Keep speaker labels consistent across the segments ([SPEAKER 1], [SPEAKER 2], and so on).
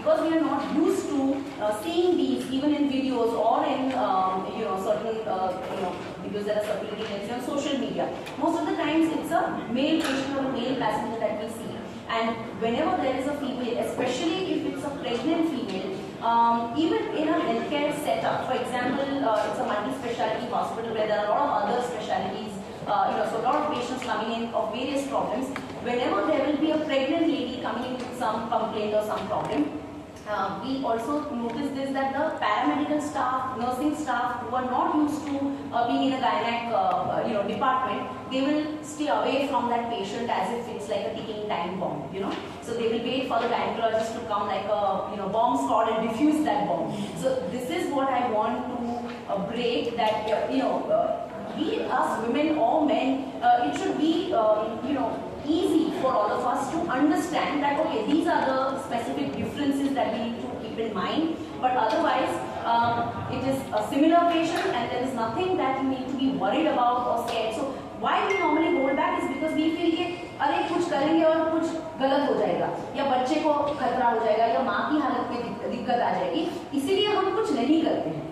[SPEAKER 1] because we are not used to seeing these even in videos or in certain videos that are circulating, let's say, on social media. Most of the times it's a male patient or a male passenger that we see, and whenever there is a female, especially if it's a pregnant female, even in a healthcare setup, for example, it's a multi-speciality hospital where there are a lot of other specialties, so a lot of patients coming in of various problems. Whenever there will be a pregnant lady coming in with some complaint or some problem, we also notice this, that the paramedical staff, nursing staff who are not used to being in a gynec department, they will stay away from that patient as if it's like a ticking time bomb, So they will wait for the gynecologist to come like a bomb squad and defuse that bomb. So this is what I want to break, that be it us women or men, it should be easy for all of us to understand that okay, these are the specific differences that we need to keep in mind, but otherwise it is a similar patient and there is nothing that you need to be worried about or scared. So why we normally hold back is because we feel कि अरे कुछ करेंगे और कुछ गलत हो जाएगा, या बच्चे को खतरा हो जाएगा, या माँ की हालत में दिक्कत आ जाएगी, इसीलिए हम कुछ नहीं करते हैं।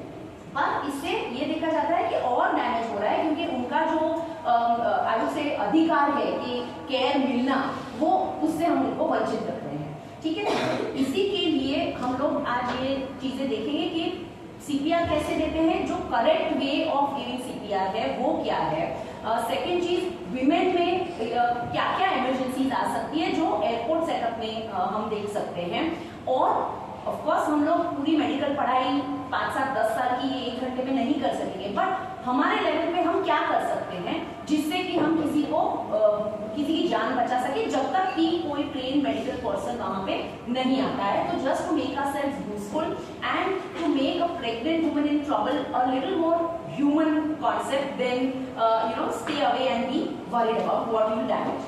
[SPEAKER 1] पर इससे ये देखा जाता है कि और डैमेज हो रहा है, क्योंकि उनका जो आई वुड से अधिकार है कि केयर मिलना, वो उससे हम उनको वंचित रख रहे हैं। ठीक है, इसी के लिए हम लोग आज ये चीजें देखेंगे कि सीपीआर कैसे देते हैं, जो correct way of giving CPR है वो क्या है। सेकेंड चीज, विमेन में क्या क्या इमरजेंसीज आ सकती है जो एयरपोर्ट सेटअप में हम देख सकते हैं। और ऑफ कोर्स हम लोग पूरी मेडिकल पढ़ाई 5 साल 10 साल की 1 घंटे में नहीं कर सकेंगे, बट हमारे लेवल पे हम क्या कर सकते हैं जिससे कि हम किसी की जान बचा सके, जब तक कि कोई ट्रेन मेडिकल पर्सन वहां पे नहीं आता है। तो just to make ourselves useful and to make a pregnant woman in trouble a little more human concept, then stay away and be worried about what will damage.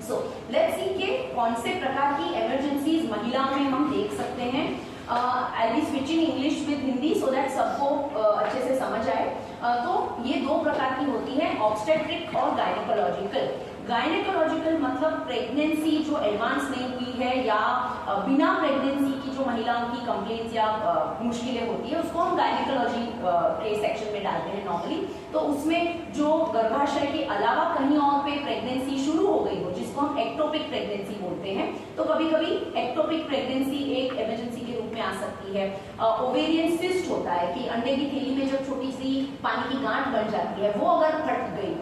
[SPEAKER 1] So let's see कि कौन से प्रकार की emergencies महिला में हम देख सकते हैं। I be switching English with Hindi so that सबको अच्छे से समझ आए। तो ये 2 प्रकार की होती है, ऑब्स्टेट्रिक और गायनेकोलॉजिकल। गायनेकोलॉजिकल मतलब प्रेगनेंसी जो एडवांस नहीं हुई है या बिना प्रेगनेंसी की जो महिलाओं की कंप्लेंट्स या मुश्किलें होती है, उसको हम गायनेकोलॉजी के सेक्शन में डालते हैं नॉर्मली। तो उसमें जो गर्भाशय के अलावा कहीं और पे प्रेगनेंसी शुरू हो गई हो, जिसको हम एक्टोपिक प्रेगनेंसी बोलते हैं, तो कभी कभी एक्टोपिक प्रेगनेंसी एक इमरजेंसी के रूप में आ सकती है। ओवेरियन सिस्ट होता है कि अंडे की थैली में जब छोटी सी पानी की गांठ बन जाती है, वो अगर फट गई,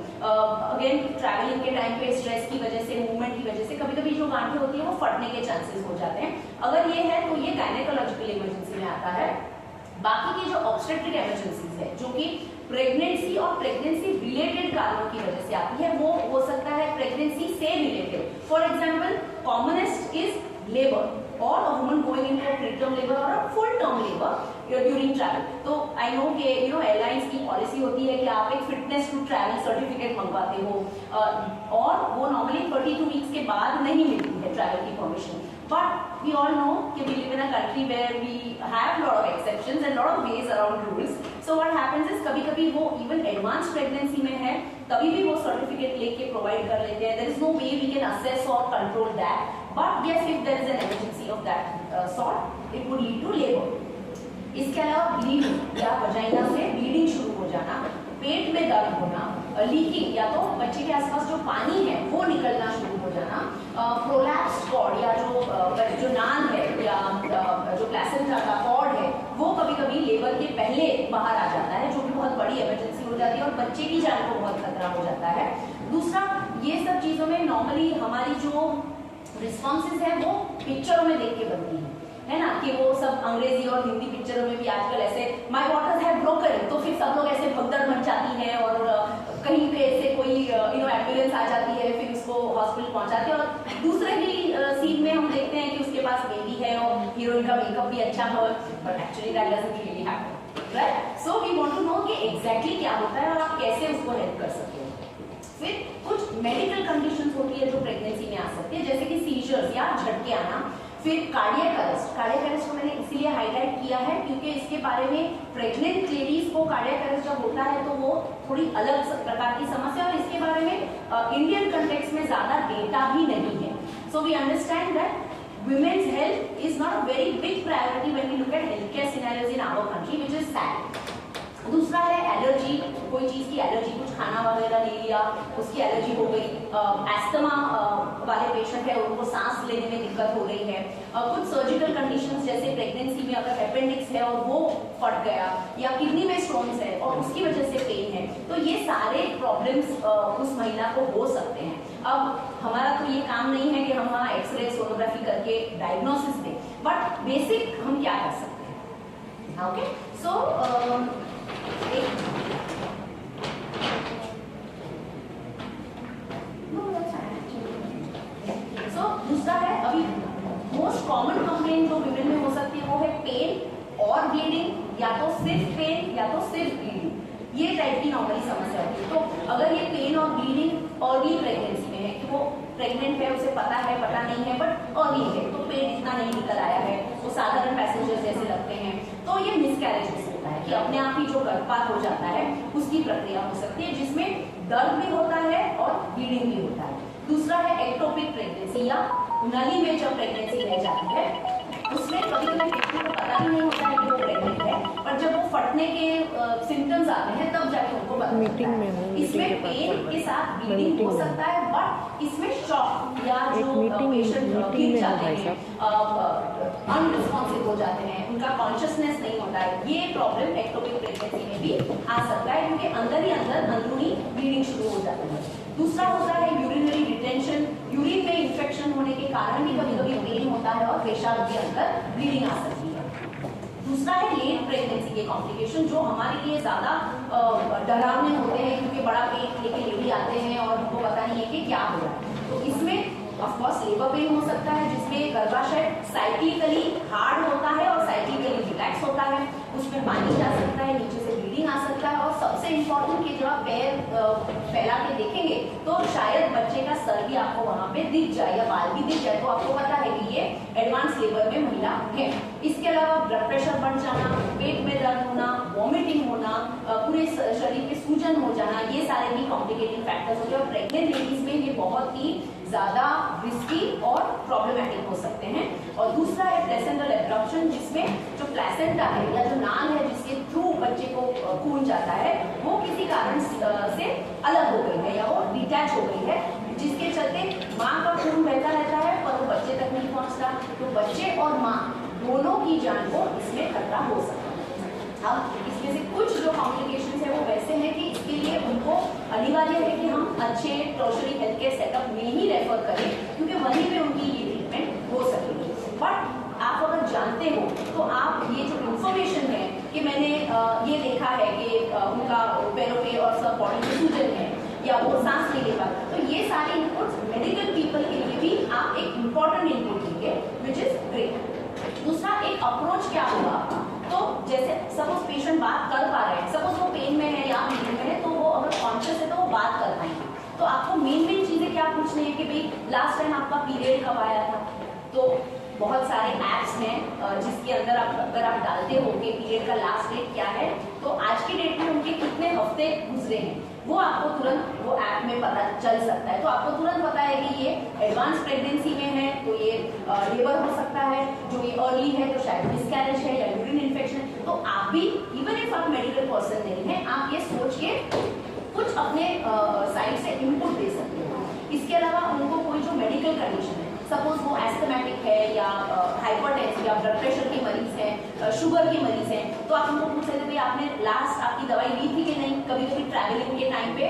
[SPEAKER 1] अगेन ट्रैवलिंग के टाइम पे स्ट्रेस की वजह से, मूवमेंट की वजह से कभी कभी जो गांठें होती है वो फटने के चांसेस हो जाते हैं। अगर ये है तो ये गायनेकोलॉजिकल इमरजेंसी में आता है। बाकी की जो ऑब्स्टेट्रिक इमरजेंसीज है, जो कि प्रेगनेंसी और प्रेगनेंसी रिलेटेड कारणों की वजह से आती है, वो हो सकता है प्रेगनेंसी से related. For example, commonest is labour or a woman going into a preterm labor or a full term labor during travel। तो I know कि एयरलाइंस की पॉलिसी होती है कि आप एक फिटनेस टू ट्रैवल सर्टिफिकेट मंगवाते हो, और वो नॉर्मली 32 वीक्स के बाद नहीं मिलती है ट्रैवल की permission. But we all know कि we live in a country where we have lot of exceptions and lot of ways around rules। So what happens is कभी कभी वो इवन एडवांस प्रेगनेंसी में है तभी भी वो सर्टिफिकेट लेके प्रोवाइड कर लेते हैं। There is no way we can assess or control that। But yes, if there is an emergency of that sort, it would lead to labor। इसके अलावा ब्लीडिंग या वजाइना से ब्लीडिंग शुरू हो जाना, पेट में दर्द होना, लीकिंग या तो बच्चे के आसपास जो पानी है वो निकलना शुरू हो जाना, प्रोलैप्स्ड कॉर्ड या जो नाल है या जो प्लेसेंटा का कॉर्ड है वो कभी कभी लेबर के पहले बाहर आ जाता है, जो कि बहुत बड़ी इमरजेंसी हो जाती है और बच्चे की जान को बहुत खतरा हो जाता है। दूसरा, ये सब चीजों में नॉर्मली हमारी जो रिस्पॉन्सेज है वो पिक्चरों में देख के बनती है ना, कि वो सब अंग्रेजी और हिंदी पिक्चरों में भी आजकल ऐसे माय वाटर्स हैव ब्रोकन, तो फिर सब लोग ऐसे भगदड़ मच जाती है और कहीं पे ऐसे कोई एम्बुलेंस आ जाती है, फिर उसको हॉस्पिटल पहुंचाते हैं। और दूसरे ही सीन में हम देखते हैं कि उसके पास बेबी है और हीरोइन का मेकअप भी अच्छा हो, but actually that doesn't really happen, right. So we want to know कि एग्जैक्टली क्या होता है और आप कैसे उसको हेल्प कर सकते हो। फिर कुछ मेडिकल कंडीशंस होती है जो प्रेगनेंसी में आ सकती है, जैसे कि सीजर्स या झटके आना। फिर कार्डियक अरेस्ट, कार्डियक अरेस्ट को मैंने इसीलिए हाईलाइट किया है क्योंकि इसके बारे में प्रेग्नेंट लेडीज को कार्डियक अरेस्ट जब होता है तो वो थोड़ी अलग प्रकार की समस्या, और इसके बारे में इंडियन कंटेक्स्ट में ज्यादा डेटा भी नहीं है। So we understand that women's health is not a very big sad. दूसरा है एलर्जी, कोई चीज़ की एलर्जी, कुछ खाना वगैरह ले लिया उसकी एलर्जी हो गई। एस्थमा वाले पेशेंट है उनको सांस लेने में दिक्कत हो रही है। कुछ सर्जिकल कंडीशंस जैसे प्रेगनेंसी में अगर अपेंडिक्स है और वो फट गया, या किडनी में स्टोन्स है और उसकी वजह से पेन है, तो ये सारे प्रॉब्लम्स उस महिला को हो सकते हैं। अब हमारा तो ये काम नहीं है कि हम वहाँ एक्सरे सोनोग्राफी करके डायग्नोसिस दें, बट बेसिक हम क्या कर सकते हैं। ओके, सो दूसरा है, अभी मोस्ट कॉमन कंप्लेंट जो विमेन में हो सकती है वो है पेन और ब्लीडिंग, या तो सिर्फ पेन या तो सिर्फ ब्लीडिंग, ये टाइप की नॉर्मली समस्या होती है। तो अगर ये पेन और ब्लीडिंग अर्ली प्रेगनेंसी में है कि वो प्रेग्नेंट है, उसे पता है पता नहीं है बट अर्ली है, तो पेन इतना नहीं निकल आया है, वो साधारण पैसेंजर जैसे लगते हैं, तो ये मिसकैरेज हो सकता है कि अपने आप ही जो गर्भपात हो जाता है उसकी प्रक्रिया हो सकती है जिसमें दर्द भी होता है और ब्लीडिंग भी होता है। दूसरा है एक्टोपिक प्रेगनेंसी, या नली में जब प्रेगनेंसी रह जाती है उसमें कभी कभी व्यक्ति को पता भी नहीं होता है कि वो प्रेग्नेंट है, पर जब वो फटने के सिम्टम्स आते हैं तब जाके उनको पता चलता है। इसमें पेन के साथ ब्लीडिंग हो सकता है, बट इसमें शॉक या जो पेशेंट गिर जाते हैं, अनरिस्पॉन्सिव हो जाते हैं, उनका कॉन्शियसनेस नहीं होता है, ये प्रॉब्लम एक्टोपिक प्रेगनेंसी में भी आ सकता है क्योंकि अंदर ही अंदर अंदरूनी ब्लीडिंग शुरू हो जाती है। दूसरा होता है यूरिनरी रिटेंशन, यूरिन में इन्फेक्शन होने के कारण भी कभी कभी पेन होता है और पेशाब के अंदर ब्लीडिंग आ सकती है। दूसरा है लेट प्रेगनेंसी के कॉम्प्लिकेशन, जो हमारे लिए ज्यादा डरावने होते हैं क्योंकि बड़ा पेट लेके लेडी आते हैं और उनको पता नहीं है कि क्या हो रहा है। तो इसमें ऑफकोर्स लेबर पेन हो सकता है जिसमें गर्भाशय साइक्लिकली हार्ड होता है और साइक्लिकली रिलैक्स होता है, उसमें पानी जा सकता है, नीचे से ब्लीडिंग आ सकता है, और सबसे इम्पोर्टेंट कि जब आप पैर फैला के देखेंगे तो शायद बच्चे का सर भी आपको वहां पे दिख जाए या बाल भी दिख जाए, तो आपको पता है कि ये एडवांस लेबर में महिला है। इसके अलावा ब्लड प्रेशर बढ़ जाना, पेट में दर्द होना, वॉमिटिंग होना, पूरे शरीर पे सूजन हो जाना, ये सारे भी कॉम्प्लिकेटिंग फैक्टर्स होते हैं और प्रेग्नेंट लेडीज में ये बहुत ही ज्यादा रिस्की और प्रॉब्लमेटिक हो सकते हैं। और दूसरा है प्लेसेंटल एब्रप्शन, जिसमें जो प्लेसेंटा है या जो नाल है जिसके थ्रू बच्चे को खून जाता है वो किसी कारण से अलग हो गई है या वो डिटैच हो गई है, जिसके चलते माँ का खून बहता रहता है पर वो बच्चे तक नहीं पहुँचता, तो बच्चे और माँ दोनों की जान को इसमें खतरा हो सकता है। अब इसमें से कुछ जो कॉम्प्लिकेशंस है वो वैसे हैं कि इसके लिए उनको अनिवार्य है कि हम अच्छे टर्शरी हेल्थ केयर सेटअप में ही रेफर करें क्योंकि वहीं पे उनकी ये ट्रीटमेंट हो सकेगी। बट आप अगर जानते हो तो आप ये जो इन्फॉर्मेशन है कि मैंने ये देखा है कि उनका पैरों पे और सब बॉडी में सूजन है या वो सांस नहीं ले पाता, तो ये सारे इनपुट्स मेडिकल पीपल के लिए भी आप एक इम्पॉर्टेंट इनपुट देंगे विच इज ग्रेट। दूसरा एक अप्रोच क्या होगा, तो जैसे सपोज पेशेंट बात कर पा रहे हैं, सपोज वो पेन में है या ब्लीडिंग में है, तो वो अगर कॉन्शियस है तो वो बात कर पाएंगे। तो आपको मेन चीजें क्या पूछनी है कि भाई लास्ट टाइम आपका पीरियड कब आया था, तो बहुत सारे ऐप्स हैं जिसके अंदर अगर आप डालते हो कि पीरियड का लास्ट डेट क्या है, तो आज की डेट में उनके कितने हफ्ते गुजरे हैं वो आपको तुरंत वो ऐप में पता चल सकता है। तो आपको तुरंत पता है कि ये एडवांस प्रेगनेंसी में है तो ये लेबर हो सकता है, जो ये अर्ली है तो शायद मिसकैरेज है या यूरिन इन्फेक्शन। तो आप भी इवन इफ आप मेडिकल पर्सन नहीं है, आप ये सोच के कुछ अपने साइड से इनपुट दे सकते हो। इसके अलावा उनको कोई जो मेडिकल कंडीशन है, सपोज वो एस्थमेटिक है या हाइपरटेंसिव या ब्लड प्रेशर के मरीज हैं, शुगर के मरीज हैं, तो आप उनको पूछ सकते हैं आपने लास्ट आपकी दवाई ली थी कि नहीं। कभी कभी ट्रैवलिंग के टाइम पे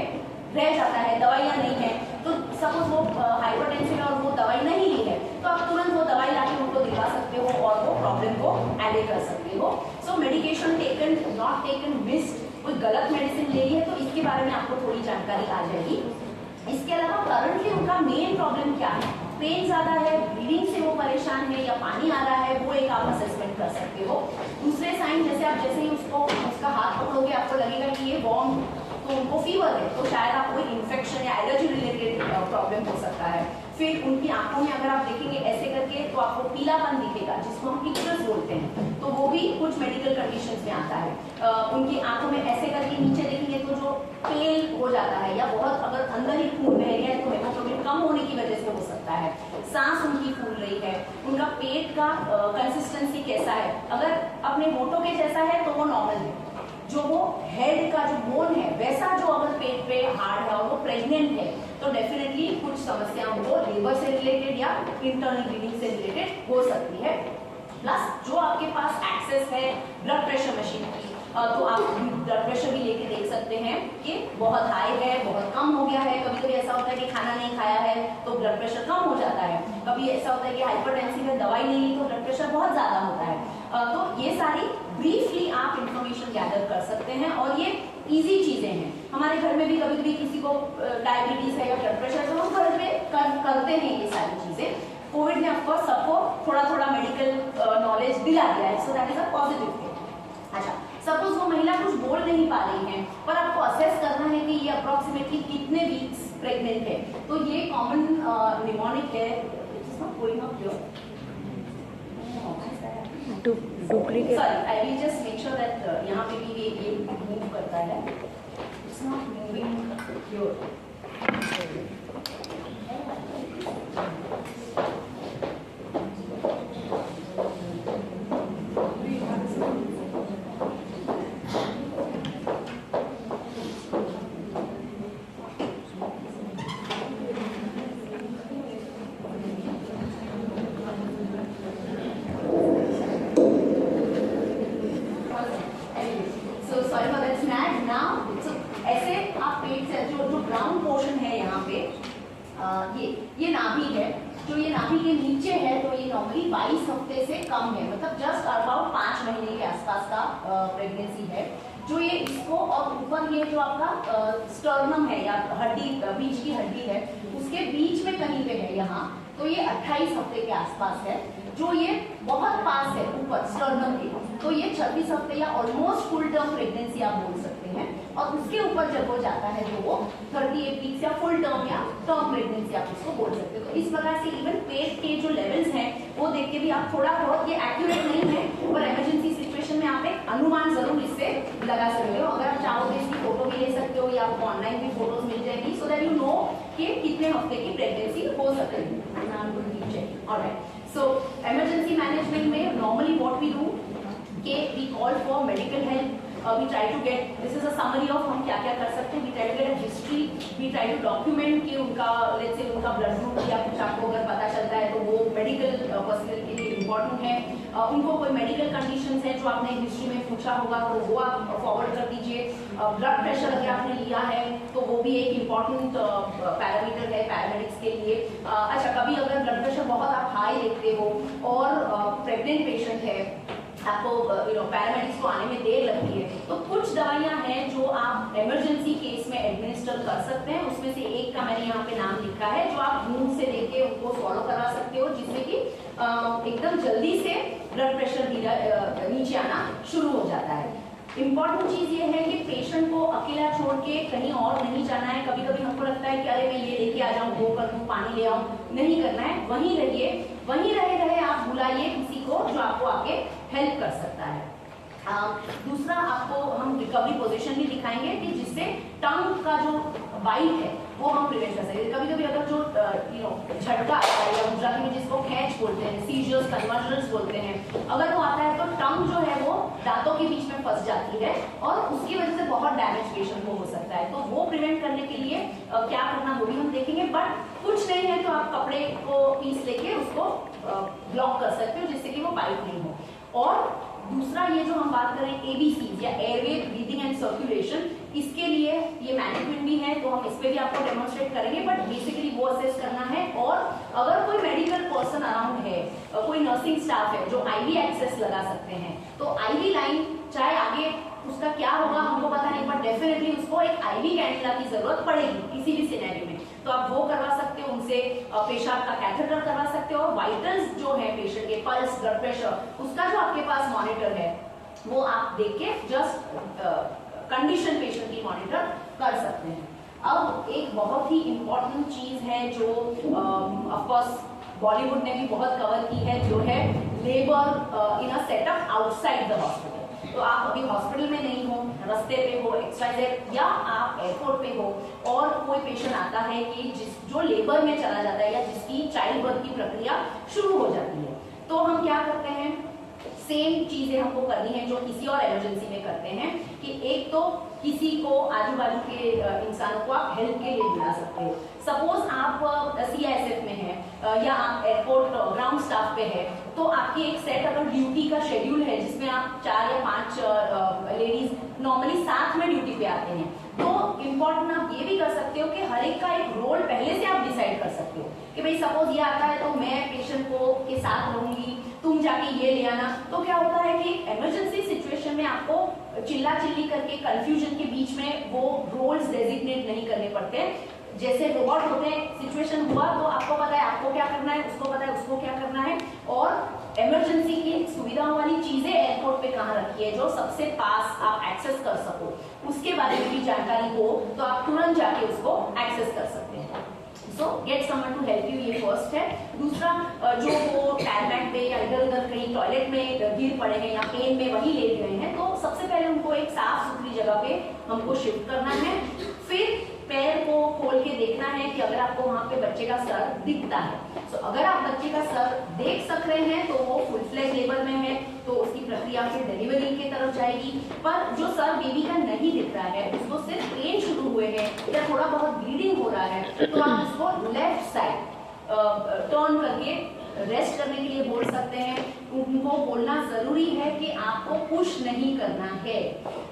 [SPEAKER 1] रह जाता है, दवाइयाँ नहीं है, तो सपोज वो हाइपरटेंसिव है और वो दवाई नहीं ली है, तो आप तुरंत वो दवाई लाके उनको दिखा सकते हो और वो प्रॉब्लम को एडे कर सकते हो। So medication taken, not taken, missed, कोई गलत मेडिसिन ले ली है तो इसके बारे में आपको थोड़ी जानकारी आ जाएगी। इसके अलावा करंटली उनका मेन प्रॉब्लम क्या है, पेन ज्यादा है, ब्लीडिंग से वो परेशान है या पानी आ रहा है, वो एक आप असेसमेंट कर सकते हो। दूसरे साइन जैसे आप जैसे ही उसका हाथ पकड़ोगे आपको लगेगा कि ये वार्म, तो उनको फीवर है, तो शायद आपको इन्फेक्शन या एलर्जी रिलेटेड प्रॉब्लम हो सकता है। फिर उनकी आंखों में अगर आप देखेंगे ऐसे करके तो आपको पीलापन दिखेगा जिसको हम पिक्चर्स बोलते हैं, तो वो भी कुछ मेडिकल कंडीशंस में आता है। उनकी आंखों में ऐसे करके नीचे देखेंगे तो जो पेल हो जाता है या बहुत अगर अंदर ही खून बह गया है तो हेमोग्लोबिन कम होने की वजह से हो सकता है। सांस उनकी फूल रही है, उनका पेट का कंसिस्टेंसी कैसा है, अगर अपने होठों के जैसा है तो वो नॉर्मल है, जो वो हेड का जो बोन है वैसा जो अगर पेट पे हार्ड है और वो प्रेग्नेंट है तो डेफिनेटली कुछ समस्याओं को लेबर से रिलेटेड या इंटरनल ब्लीडिंग से रिलेटेड हो सकती है। प्लस जो आपके पास एक्सेस है ब्लड प्रेशर मशीन की, तो आप ब्लड प्रेशर भी लेके देख सकते हैं कि बहुत हाई है, बहुत कम हो गया है। कभी कभी ऐसा होता है कि खाना नहीं खाया है तो ब्लड प्रेशर कम हो जाता है, कभी ऐसा होता है कि हाइपरटेंसिव है, दवाई नहीं ली तो ब्लड प्रेशर बहुत ज्यादा होता है। तो ये सारी ब्रीफली आप इंफॉर्मेशन गैदर कर सकते हैं और ये इजी चीजें हैं। हमारे घर में भी कभी कभी किसी को डायबिटीज है या ब्लड प्रेशर तो हम घर पे करते हैं ये सारी चीजें। कोविड ने ऑफकोर्स सबको थोड़ा थोड़ा मेडिकल नॉलेज दिला दिया है, so that is a positive thing. अच्छा, सपोज वो महिला कुछ बोल नहीं पा रही है पर आपको असेस करना है कि ये अप्रोक्सीमेटली कितने वीक्स प्रेग्नेंट है, तो ये कॉमन निमोनिक है,
[SPEAKER 2] duplicate.
[SPEAKER 1] Sorry, I will just make sure that यहाँ पे भी ये मूव करता है, इट्स नॉट मूविंग योर। ये नाभि है, जो ये नाभि के नीचे है तो ये नॉर्मली 22 हफ्ते से कम है, मतलब जस्ट अबाउट 5 महीने के आसपास का प्रेगनेंसी है। जो ये इसको और ऊपर ये जो आपका स्टर्नम है या हड्डी, बीच की हड्डी है, उसके बीच में कहीं पे है यहाँ, तो ये 28 हफ्ते के आसपास है। जो ये बहुत पास है ऊपर स्टर्नम के, तो ये 36 हफ्ते या ऑलमोस्ट फुल टर्म प्रेगनेंसी आप बोल सकते हैं। और उसके ऊपर जब हो जाता है तो वो 38 वीक्स या फुल टर्म या टर्म प्रेगनेंसी आप इसको बोल सकते हो। तो इस प्रकार से इवन पेट के जो लेवल्स हैं वो देख के भी आप थोड़ा बहुत, ये एक्यूरेट नहीं है पर इमरजेंसी सिचुएशन में आप एक अनुमान जरूर इससे लगा सकते हो। अगर आप चाहोगे इसकी फोटो भी ले सकते हो या आपको ऑनलाइन भी फोटोज मिल जाएगी, सो दैट यू नो कि कितने हफ्ते की प्रेगनेंसी हो सकती है। ऑलराइट, सो इमरजेंसी मैनेजमेंट में नॉर्मली व्हाट वी डू कि we call for medical help, we try to get, this is a summary of हम क्या क्या कर सकते हैं। we try to get a history, we try to document कि उनका let's say उनका ब्लड ग्रुप या कुछ आपको अगर पता चलता है तो वो मेडिकल पर्सनल के लिए इम्पोर्टेंट है। उनको कोई मेडिकल कंडीशंस है जो आपने हिस्ट्री में पूछा होगा तो वो आप फॉरवर्ड कर दीजिए। ब्लड प्रेशर अगर आपने लिया है तो वो भी एक इम्पॉर्टेंट पैरामीटर है पैरामेडिक्स के लिए। अच्छा, कभी अगर ब्लड प्रेशर बहुत आप हाई देखते हो और प्रेग्नेंट पेशेंट है, आपको पैरामेडिक्स को आने में देर लगती है, तो कुछ दवाइयां हैं जो आप इमरजेंसी केस में एडमिनिस्टर कर सकते हैं। उसमें से एक का मैंने यहाँ पे नाम लिखा है जो आप मुंह से लेके उनको फॉलो करवा सकते हो, जिससे कि एकदम जल्दी से ब्लड प्रेशर नीचे आना शुरू हो जाता है। इम्पॉर्टेंट चीज ये है कि पेशेंट को अकेला छोड़ के कहीं और नहीं जाना है। कभी कभी हमको लगता है कि अरे मैं ये लेके आ जाऊँ, वो कर दूँ, पानी ले आऊँ, नहीं करना है। वहीं रहिए, वहीं रहे आप बुलाइए किसी को जो आपको आके हेल्प कर सकता है। दूसरा आपको हम रिकवरी पोजीशन भी दिखाएंगे कि जिससे टंग का जो बाइट है वो हम प्रिवेंट कर सकते हैं। कभी कभी अगर जो झटका आता है या गुजराती में जिसको खैच बोलते हैं, सीजर्स, कन्वर्जन्स बोलते हैं, अगर वो आता है तो टंग जो है वो दांतों के बीच में फंस जाती है और उसकी वजह से बहुत डैमेज पेशेंट को हो सकता है। तो वो प्रिवेंट करने के लिए क्या करना वो भी हम देखेंगे। बट कुछ नहीं है तो आप कपड़े को पीस लेके उसको ब्लॉक कर सकते हो जिससे कि वो बाइट नहीं हो। और दूसरा ये जो हम बात करें ABCs या एयरवे, ब्रीदिंग एंड सर्कुलेशन, इसके लिए ये मैनेजमेंट भी है तो हम इस पे भी आपको डेमोन्स्ट्रेट करेंगे। बट बेसिकली वो असेस करना है। और अगर कोई मेडिकल पर्सन अराउंड है, कोई नर्सिंग स्टाफ है जो IV एक्सेस लगा सकते हैं, तो IV लाइन चाहे आगे उसका क्या होगा हमको पता नहीं, बट डेफिनेटली उसको एक IV कैंडुला की जरूरत पड़ेगी किसी भी सिनेरियो में, तो आप वो करवा सकते हो। उनसे पेशाब का कैथेटर करवा सकते हो। वाइटल्स जो है पेशेंट के, पल्स, ब्लड प्रेशर, उसका जो आपके पास मॉनिटर है वो आप देख के जस्ट कंडीशन पेशेंट की मॉनिटर कर सकते हैं। अब एक बहुत ही इंपॉर्टेंट चीज है जो ऑफ कोर्स बॉलीवुड ने भी बहुत कवर की है, जो है labour in a setup outside the hospital. तो आप अभी हॉस्पिटल में नहीं हो, रास्ते पे हो, XYZ, या आप एयरपोर्ट पे हो और कोई पेशेंट आता है कि जो लेबर में चला जाता है या जिसकी चाइल्ड बर्थ की प्रक्रिया शुरू हो जाती है, तो हम क्या करते हैं, सेम चीजें हमको करनी है जो किसी और इमरजेंसी में करते हैं, कि एक तो किसी को आजू बाजू के इंसानों को आप हेल्प के लिए बुला सकते हो। सपोज आप CISF में है या आप एयरपोर्ट ग्राउंड स्टाफ पे है, तो आपकी एक सेट अगर ड्यूटी का शेड्यूल है जिसमें आप 4 या 5 लेडीज नॉर्मली साथ में ड्यूटी पे आते हैं, तो इम्पोर्टेंट आप ये भी कर सकते हो कि हर एक का एक रोल पहले से आप डिसाइड कर सकते हो कि भाई सपोज ये आता है तो मैं पेशेंट को के साथ रहूंगी, तुम जाके ये ले आना। तो क्या होता है कि इमरजेंसी सिचुएशन में आपको चिल्ला चिल्ली करके कंफ्यूजन के बीच में वो रोल्स डेजिग्नेट नहीं करने पड़ते। जैसे रोबोट होते हैं, सिचुएशन हुआ तो आपको पता है आपको क्या करना है, उसको पता है उसको क्या करना है, और इमरजेंसी की सुविधाओं वाली चीजें एयरपोर्ट पे कहाँ रखी है जो सबसे पास आप एक्सेस कर सको, उसके बारे में भी जानकारी हो तो आप तुरंत जाके उसको एक्सेस कर सकते हैं। So get someone to help you, ये फर्स्ट है। दूसरा, जो वो टैबलेट पे या इधर उधर कहीं टॉयलेट में गिर पड़े हैं या पेन में वहीं लेट गए हैं, तो सबसे पहले उनको एक साफ सुथरी जगह पे हमको शिफ्ट करना है। फिर पैर को खोल के देखना है कि अगर आपको वहां पे बच्चे का सर दिखता है, तो अगर आप बच्चे का सर देख सक रहे हैं तो वो फुल फ्लैश लेबर में है, तो उसकी प्रक्रिया फिर डिलीवरी की तरफ जाएगी। पर जो सर बेबी का नहीं दिख रहा है, उसको सिर्फ पेन शुरू हुए हैं या थोड़ा बहुत ब्लीडिंग हो रहा है, तो आप उसको लेफ्ट साइड टर्न करके रेस्ट करने के लिए बोल सकते हैं। उनको बोलना जरूरी है कि आपको पुश नहीं करना है।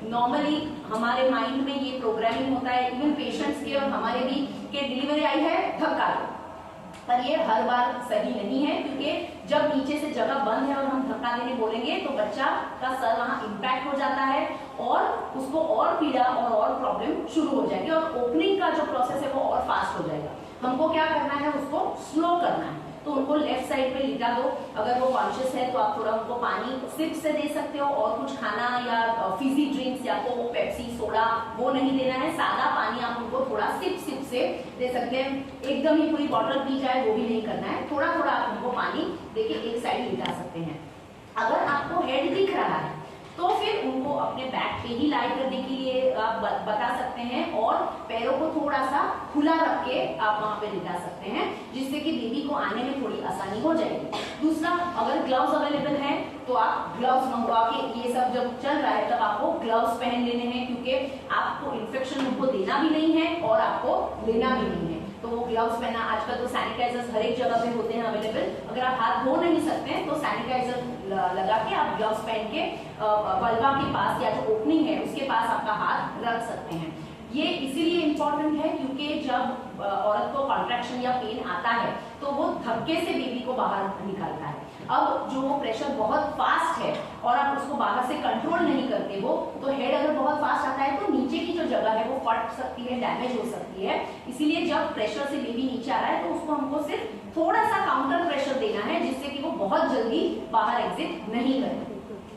[SPEAKER 1] नॉर्मली हमारे माइंड में ये प्रोग्रामिंग होता है, इवन पेशेंट्स के और हमारे भी, कि डिलीवरी आई है धक्का दो, पर ये हर बार सही नहीं है, क्योंकि जब नीचे से जगह बंद है और हम धक्का देने बोलेंगे तो बच्चा का सर वहां इम्पैक्ट हो जाता है और उसको और पीड़ा और प्रॉब्लम शुरू हो जाएगी और ओपनिंग का जो प्रोसेस है वो और फास्ट हो जाएगा। हमको क्या करना है, उसको स्लो करना है। तो उनको लेफ्ट साइड पे लिटा दो। अगर वो कॉन्शियस है तो आप थोड़ा उनको पानी सिप से दे सकते हो, और कुछ खाना या फिजी ड्रिंक्स या कोक, पेप्सी, सोडा वो नहीं देना है। सादा पानी आप उनको थोड़ा सिप से दे सकते हैं। एकदम ही पूरी बॉटल पी जाए वो भी नहीं करना है, थोड़ा थोड़ा आप उनको पानी देके एक साइड लिटा सकते हैं। अगर आपको हेड दिख रहा है तो फिर उनको अपने बैक पे ही लाई करने के लिए आप बता सकते हैं, और पैरों को थोड़ा सा खुला रख के आप वहां पे लिटा सकते हैं, जिससे कि बेबी को आने में थोड़ी आसानी हो जाएगी। दूसरा, अगर ग्लव्स अवेलेबल है तो आप ग्लव्स मंगवा के, ये सब जब चल रहा है तब आपको ग्लव्स पहन लेने हैं, क्योंकि आपको इन्फेक्शन उनको देना भी नहीं है और आपको लेना भी नहीं है। तो वो ग्लव्स पहना, आजकल तो सैनिटाइजर्स हर एक जगह पे होते हैं अवेलेबल। अगर आप हाथ धो नहीं सकते हैं तो सैनिटाइजर लगा के आप ग्लव्स पहन के वल्वा के पास या जो ओपनिंग है उसके पास आपका हाथ रख सकते हैं। ये इसीलिए इम्पोर्टेंट है क्योंकि जब औरत को कॉन्ट्रैक्शन या पेन आता है तो वो धक्के से बेबी को बाहर निकालता है। अब जो प्रेशर बहुत फास्ट है और आप उसको बाहर से कंट्रोल नहीं करते हो, तो हेड अगर बहुत फास्ट आता है तो नीचे की जो जगह है वो फट सकती है, डैमेज हो सकती है। इसीलिए जब प्रेशर से बेबी नीचे आ रहा है तो उसको हमको सिर्फ थोड़ा सा काउंटर प्रेशर देना है, जिससे कि वो बहुत जल्दी बाहर एग्जिट नहीं करे।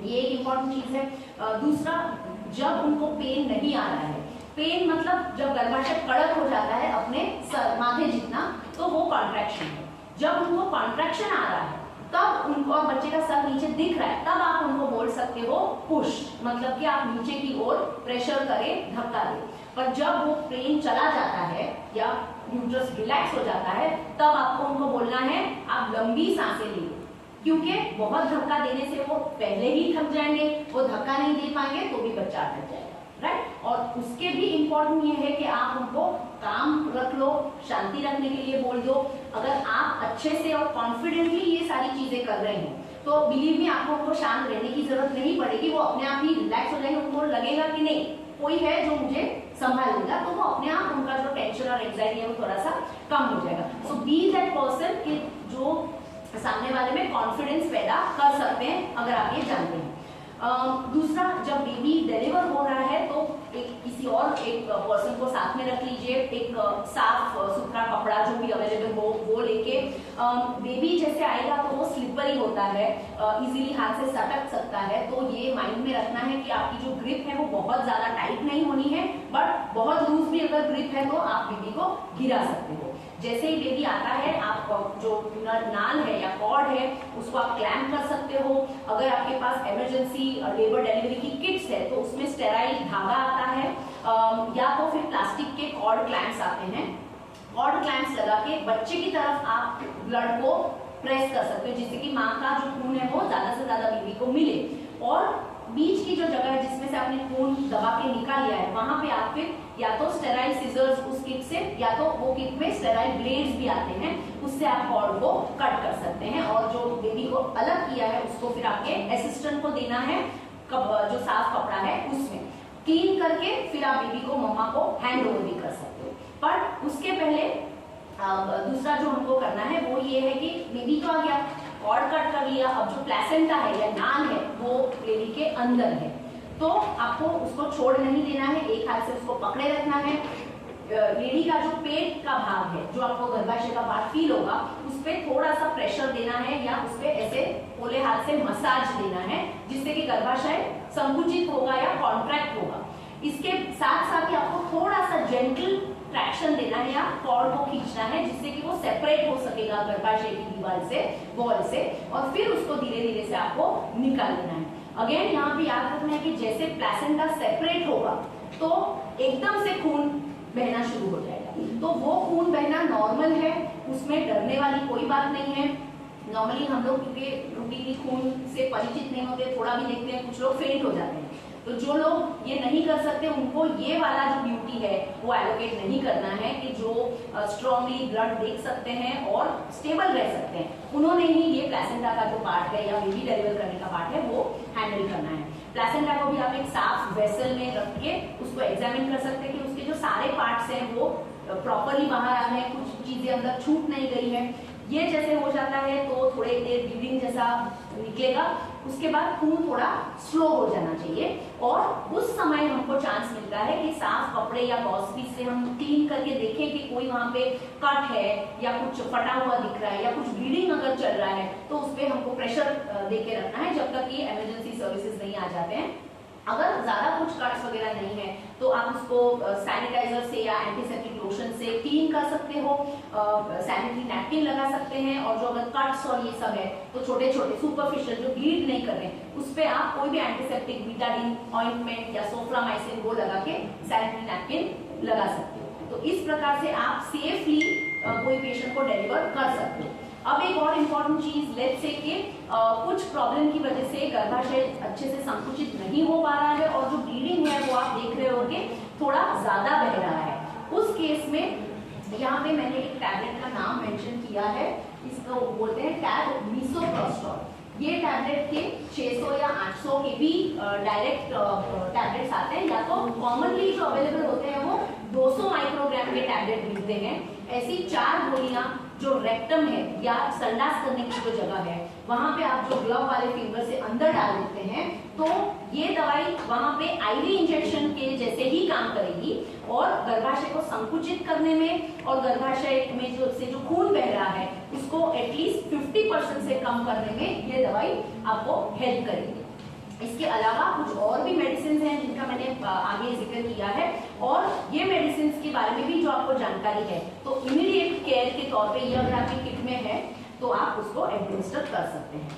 [SPEAKER 1] ये एक इम्पॉर्टेंट चीज है। दूसरा, जब उनको पेन नहीं आ रहा है, पेन मतलब जब गर्भाशय कड़क हो जाता है अपने सर माथे जितना, तो वो कॉन्ट्रैक्शन है। जब उनको कॉन्ट्रैक्शन आ रहा है तब उनको, और बच्चे का सर नीचे दिख रहा है, तब आप उनको बोल सकते हो पुश, मतलब कि आप नीचे की ओर प्रेशर करें, धक्का दें। पर जब वो पेन चला जाता है या यूट्रस रिलैक्स हो जाता है, तब आपको उनको बोलना है आप लंबी सांसें लें, क्योंकि बहुत धक्का देने से वो पहले ही थक जाएंगे, वो धक्का नहीं दे पाएंगे तो भी बच्चा अटक जाएगा, राइट। और उसके भी इम्पोर्टेंट ये है कि आप उनको काम रख लो, शांति रखने के लिए बोल दो। अगर आप अच्छे से और कॉन्फिडेंटली ये सारी चीजें कर रहे हैं तो बिलीव मी, आपको उनको शांत रहने की जरूरत नहीं पड़ेगी, वो अपने आप ही रिलैक्स हो जाएंगे। उनको लगेगा कि नहीं कोई है जो मुझे संभाल लेगा, तो वो अपने आप उनका जो टेंशन और एंजाइटी है वो थोड़ा सा कम हो जाएगा। सो बी दैट पर्सन कि जो सामने वाले में कॉन्फिडेंस पैदा कर सकते हैं, अगर आप ये जानते हैं। दूसरा, जब बेबी डिलीवर हो रहा है तो किसी और एक पर्सन को साथ में रख लीजिए, एक साफ सुथरा कपड़ा जो भी अवेलेबल हो वो लेके। बेबी जैसे आएगा तो वो स्लिपरी होता है, इजीली हाथ से सटक सकता है, तो ये माइंड में रखना है कि आपकी जो ग्रिप है वो बहुत ज्यादा टाइट नहीं होनी है, बट बहुत लूज भी अगर ग्रिप है तो आप बेबी को गिरा सकते हो। जैसे ही बेबी आता है, आप जो नाल है या कॉर्ड है उसको आप क्लैम्प कर सकते हो। अगर आपके पास इमरजेंसी लेबर डिलीवरी की किट्स है तो उसमें स्टेराइल धागा आता है, या तो फिर प्लास्टिक के कॉर्ड क्लैम्प्स आते हैं। कॉर्ड क्लैम्प्स लगा के बच्चे की तरफ आप ब्लड को प्रेस कर सकते हो, जिससे कि माँ का जो खून है वो ज्यादा से ज्यादा बेबी को मिले। और बीच की जो जगह है जिसमें से आपने खून दबा के निकाल लिया है, वहां पे आप फिर या तो स्टेराइल सीजर्स उस किट से, या तो वो किट में स्टेराइल ब्लेड्स भी आते हैं, उससे आप कॉर्ड को कट कर सकते हैं। और जो बेबी को अलग किया है उसको फिर आपके असिस्टेंट को देना है, जो साफ कपड़ा है उसमें क्लीन करके फिर आप बेबी को मम्मा को हैंड ओवर भी कर सकते हो। पर उसके पहले दूसरा जो हमको करना है वो ये है कि बेबी तो आ गया, कॉर्ड कट कर लिया, अब जो प्लेसेंटा है या नाल है वो बेबी के अंदर है, तो आपको उसको छोड़ नहीं देना है, एक हाथ से उसको पकड़े रखना है। लेडी का जो पेट का भाग है, जो आपको गर्भाशय का पार्ट फील होगा, उस पर थोड़ा सा प्रेशर देना है या उस पर ऐसे पोले हाथ से मसाज देना है, जिससे कि गर्भाशय संकुचित होगा या कॉन्ट्रैक्ट होगा। इसके साथ साथ ही आपको थोड़ा सा जेंटल ट्रैक्शन देना है या कॉर्ड को खींचना है, जिससे कि वो सेपरेट हो सकेगा गर्भाशय की दीवार से, वॉल से, और फिर उसको धीरे धीरे से आपको निकाल देना है। अगेन यहाँ पे याद रखना है कि जैसे प्लेसेंटा सेपरेट होगा तो एकदम से खून बहना शुरू हो जाएगा, तो वो खून बहना नॉर्मल है, उसमें डरने वाली कोई बात नहीं है। नॉर्मली हम लोग क्योंकि रूटीनली खून से परिचित नहीं होते, थोड़ा भी देखते हैं, कुछ लोग फेंट हो जाते हैं, तो जो लोग ये नहीं कर सकते उनको ये वाला जो ड्यूटी है वो एलोकेट नहीं करना है, कि जो स्ट्रॉन्गली ब्लड देख सकते हैं और स्टेबल रह सकते हैं, उन्होंने ही ये प्लेसेंटा का जो पार्ट है या बेबी डिलीवर करने का पार्ट है वो हैंडल करना है। प्लेसेंटा को भी आप एक साफ वेसल में रख के उसको एग्जामिन कर सकते हैं कि उसके जो सारे पार्ट्स हैं वो प्रॉपरली बाहर आ रहे हैं, कुछ चीजें अंदर छूट नहीं गई है। ये जैसे हो जाता है तो थोड़े देर ब्लीडिंग जैसा निकलेगा, उसके बाद खून थोड़ा स्लो हो जाना चाहिए, और उस समय हमको चांस मिलता है कि साफ कपड़े या गॉस से हम क्लीन करके देखें कि कोई वहां पे कट है या कुछ फटा हुआ दिख रहा है या कुछ ब्लीडिंग अगर चल रहा है, तो उस पर हमको प्रेशर दे के रखना है जब तक कि इमरजेंसी सर्विसेज नहीं आ जाते हैं। अगर ज्यादा कुछ कट्स वगैरह नहीं है तो आप उसको सैनिटाइजर से या एंटीसेप्टिक लोशन से क्लीन कर सकते हो, सैनिटरी नैपकिन लगा सकते हैं, और जो अगर कट्स और ये सब है तो छोटे छोटे सुपरफिशियल जो ब्लीड नहीं कर रहे हैं उस पर आप कोई भी एंटीसेप्टिक बीटाडीन ऑइंटमेंट या सोफ्लामाइसिन वो लगा के सैनिटरी नैपकिन लगा सकते हो। तो इस प्रकार से आप सेफली कोई पेशेंट को डिलीवर कर सकते हो। अब एक और इम्पोर्टेंट चीज, लेट्स से कि कुछ प्रॉब्लम की वजह से गर्भाशय अच्छे से संकुचित नहीं हो पा रहा है और जो ब्लीडिंग है वो आप देख रहे होंगे थोड़ा ज्यादा बह रहा है, उस केस में यहाँ पे मैंने एक टैबलेट का नाम मेंशन किया है, इसको बोलते हैं टैब मिसोप्रोस्टॉल। ये टैबलेट के 600 या 800 के भी डायरेक्ट टैबलेट्स आते हैं, या तो कॉमनली जो अवेलेबल होते हैं वो 200 माइक्रोग्राम के टैबलेट मिलते हैं। ऐसी 4 गोलियां जो रेक्टम है या संडास करने की जो जगह है वहां पे आप जो ग्लव वाले फिंगर से अंदर डाल देते हैं, तो ये दवाई वहां पे आईवी इंजेक्शन के जैसे ही काम करेगी, और गर्भाशय को संकुचित करने में और गर्भाशय में जो खून बह रहा है उसको एटलीस्ट 50% से कम करने में ये दवाई आपको हेल्प करेगी। इसके अलावा कुछ और भी मेडिसिन हैं जिनका मैंने आगे जिक्र किया है, और ये मेडिसिन के बारे में भी जो आपको जानकारी है तो इमीडिएट केयर के तौर पे ये अगर आपकी किट में है तो आप उसको एडमिनिस्टर कर सकते हैं।